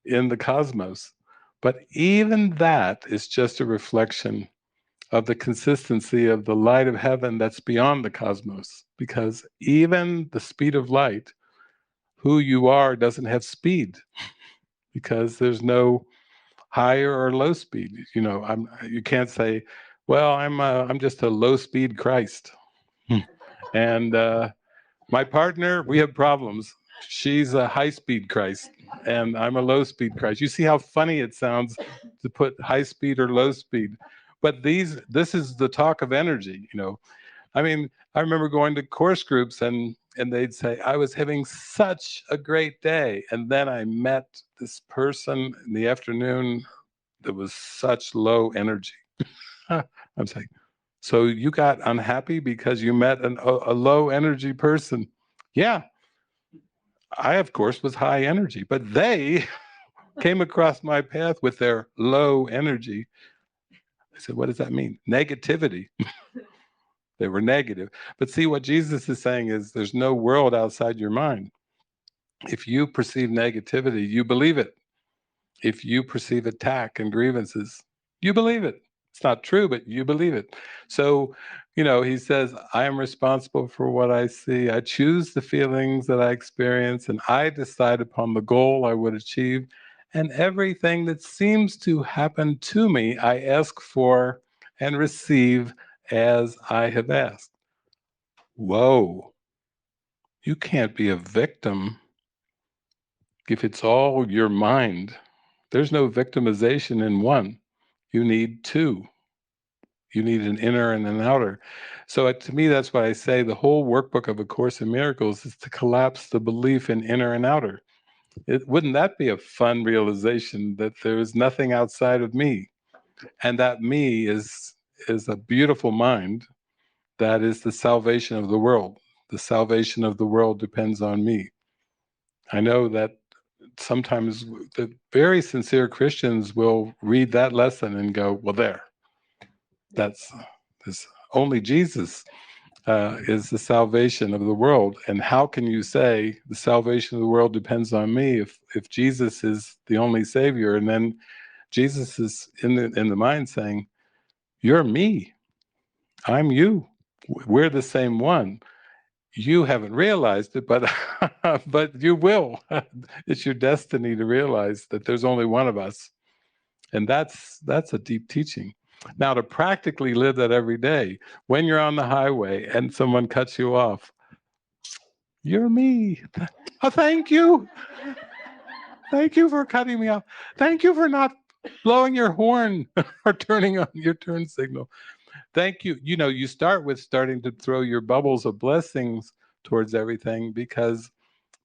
in the cosmos. But even that is just a reflection of the consistency of the light of heaven that's beyond the cosmos. Because even the speed of light, who you are doesn't have speed, because there's no higher or low speed. You know, you can't say, well, I'm just a low speed Christ. And my partner, we have problems. She's a high speed Christ and I'm a low speed Christ. You see how funny it sounds to put high speed or low speed. But this is the talk of energy, you know. I mean, I remember going to course groups and they'd say, I was having such a great day. And then I met this person in the afternoon that was such low energy. I'm saying, so you got unhappy because you met a low energy person? Yeah, I, of course, was high energy, but they came across my path with their low energy. I said, what does that mean? Negativity. They were negative. But see, what Jesus is saying is there's no world outside your mind. If you perceive negativity, you believe it. If you perceive attack and grievances, you believe it. It's not true, but you believe it. So, you know, he says, I am responsible for what I see. I choose the feelings that I experience, and I decide upon the goal I would achieve. And everything that seems to happen to me, I ask for and receive as I have asked. Whoa, you can't be a victim if it's all your mind. There's no victimization in one. You need two. You need an inner and an outer. So to me, that's why I say the whole workbook of A Course in Miracles is to collapse the belief in inner and outer. Wouldn't that be a fun realization, that there is nothing outside of me? And that me is a beautiful mind that is the salvation of the world. The salvation of the world depends on me. I know that sometimes the very sincere Christians will read that lesson and go, well, that's only Jesus is the salvation of the world. And how can you say the salvation of the world depends on me if Jesus is the only savior? And then Jesus is in the mind saying, you're me, I'm you, we're the same one. You haven't realized it, but but you will. It's your destiny to realize that there's only one of us. And that's a deep teaching. Now, to practically live that every day, when you're on the highway and someone cuts you off, you're me. Oh, thank you. Thank you for cutting me off. Thank you for not blowing your horn or turning on your turn signal. Thank you. You know, you start with starting to throw your bubbles of blessings towards everything, because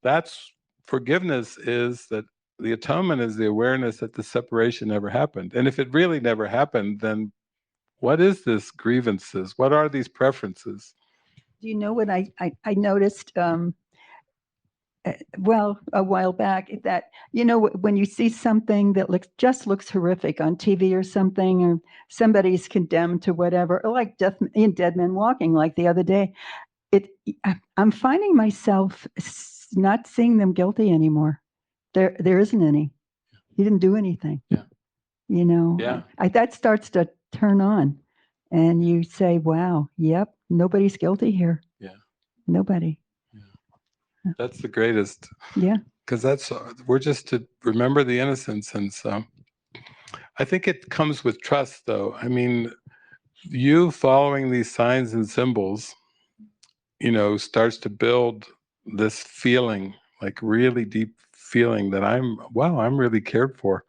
that's forgiveness, is that the atonement is the awareness that the separation never happened. And if it really never happened, then what is this grievances? What are these preferences? Do you know what I noticed? Well, a while back, that, you know, when you see something that looks horrific on TV or something, or somebody's condemned to whatever, or like Dead Men Walking, like the other day, I'm finding myself not seeing them guilty anymore. There isn't any. He didn't do anything. Yeah. You know. Yeah. That starts to turn on, and you say, "Wow, yep, nobody's guilty here. Yeah. Nobody." That's the greatest. Yeah. Because we're just to remember the innocence. And so I think it comes with trust, though. I mean, you following these signs and symbols, you know, starts to build this feeling, like really deep feeling that I'm really cared for.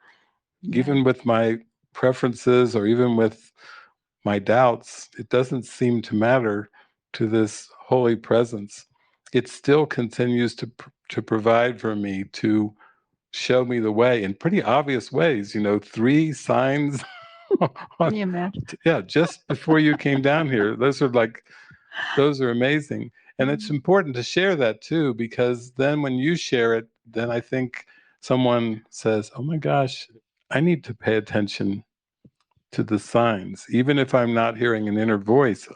Yeah. Even with my preferences or even with my doubts, it doesn't seem to matter to this holy presence. It still continues to provide for me, to show me the way in pretty obvious ways. 3 signs. Can you imagine? Yeah, just before you came down here. Those are amazing. And it's important to share that too, because then when you share it, then I think someone says, oh my gosh, I need to pay attention to the signs. Even if I'm not hearing an inner voice,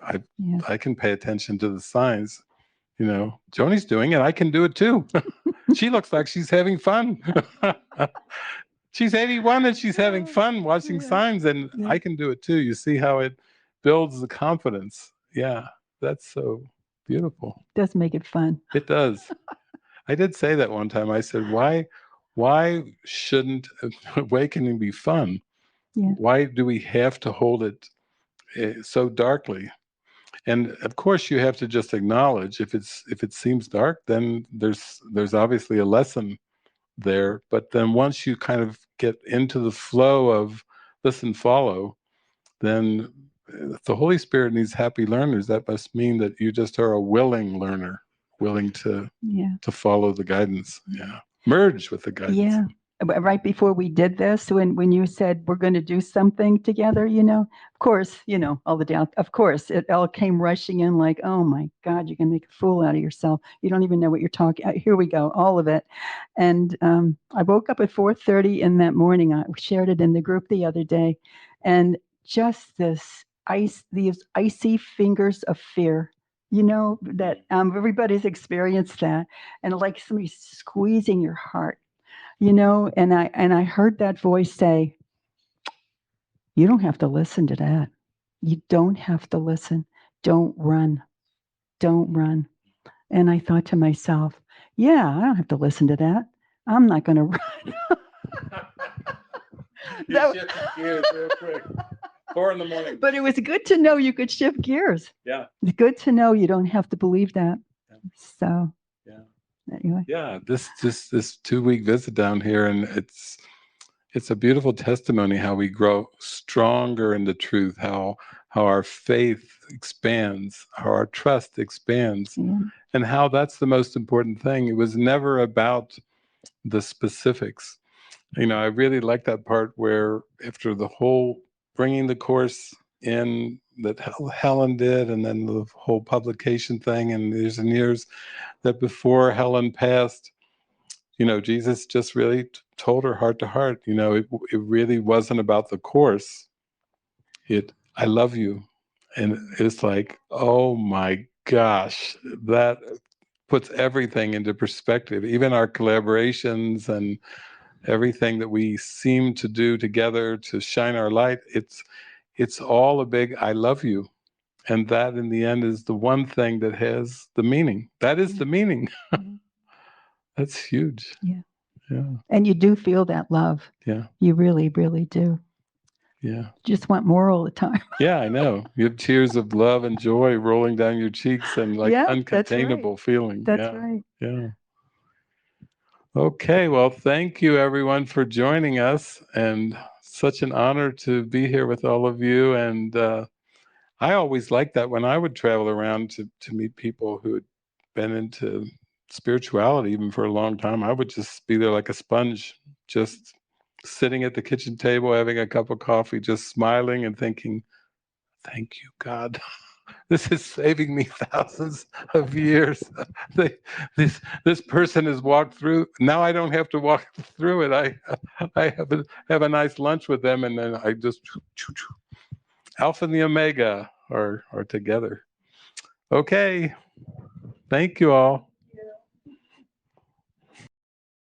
I can pay attention to the signs. Joni's doing it, I can do it too. She looks like she's having fun. She's 81 and she's having fun watching signs, and I can do it too. You see how it builds the confidence. Yeah, that's so beautiful. It does make it fun. It does. I did say that one time. I said, why shouldn't awakening be fun? Yeah. Why do we have to hold it so darkly? And of course, you have to just acknowledge if it seems dark, then there's obviously a lesson there. But then once you kind of get into the flow of listen, follow, then if the Holy Spirit needs happy learners, that must mean that you just are a willing learner, willing to follow the guidance. Yeah. Merge with the guidance. Yeah. Right before we did this, when you said we're going to do something together, of course, all the doubt, of course, it all came rushing in like, oh my God, you're going to make a fool out of yourself. You don't even know what you're talking about. Here we go, all of it. And I woke up at 4:30 in that morning. I shared it in the group the other day. And just these icy fingers of fear, that everybody's experienced that. And like somebody squeezing your heart. And I heard that voice say, you don't have to listen to that. You don't have to listen. Don't run. Don't run. And I thought to myself, yeah, I don't have to listen to that. I'm not going to run. You shifted gears real quick. 4 a.m. But it was good to know you could shift gears. Yeah. It's good to know you don't have to believe that. Yeah. So. Yeah. Anyway. Yeah, this 2-week visit down here, and it's a beautiful testimony how we grow stronger in the truth, how our faith expands, how our trust expands, and how that's the most important thing. It was never about the specifics. I really like that part where after the whole bringing the course in that Helen did, and then the whole publication thing, and years and years, that before Helen passed, Jesus just really told her heart to heart, it really wasn't about the course. I love you. And it's like, oh my gosh, that puts everything into perspective, even our collaborations and everything that we seem to do together to shine our light. It's all a big, I love you. And that in the end is the one thing that has the meaning. That is the meaning. That's huge. Yeah. Yeah. And you do feel that love. Yeah. You really, really do. Yeah. Just want more all the time. Yeah, I know. You have tears of love and joy rolling down your cheeks and like uncontainable feeling. That's right. Yeah. Okay. Well, thank you everyone for joining us, and such an honor to be here with all of you. And I always liked that when I would travel around to meet people who had been into spirituality even for a long time. I would just be there like a sponge, just sitting at the kitchen table, having a cup of coffee, just smiling and thinking, thank you, God. This is saving me thousands of years. This person has walked through. Now I don't have to walk through it. I have a nice lunch with them, and then I just Alpha and the Omega are together. Okay. Thank you all.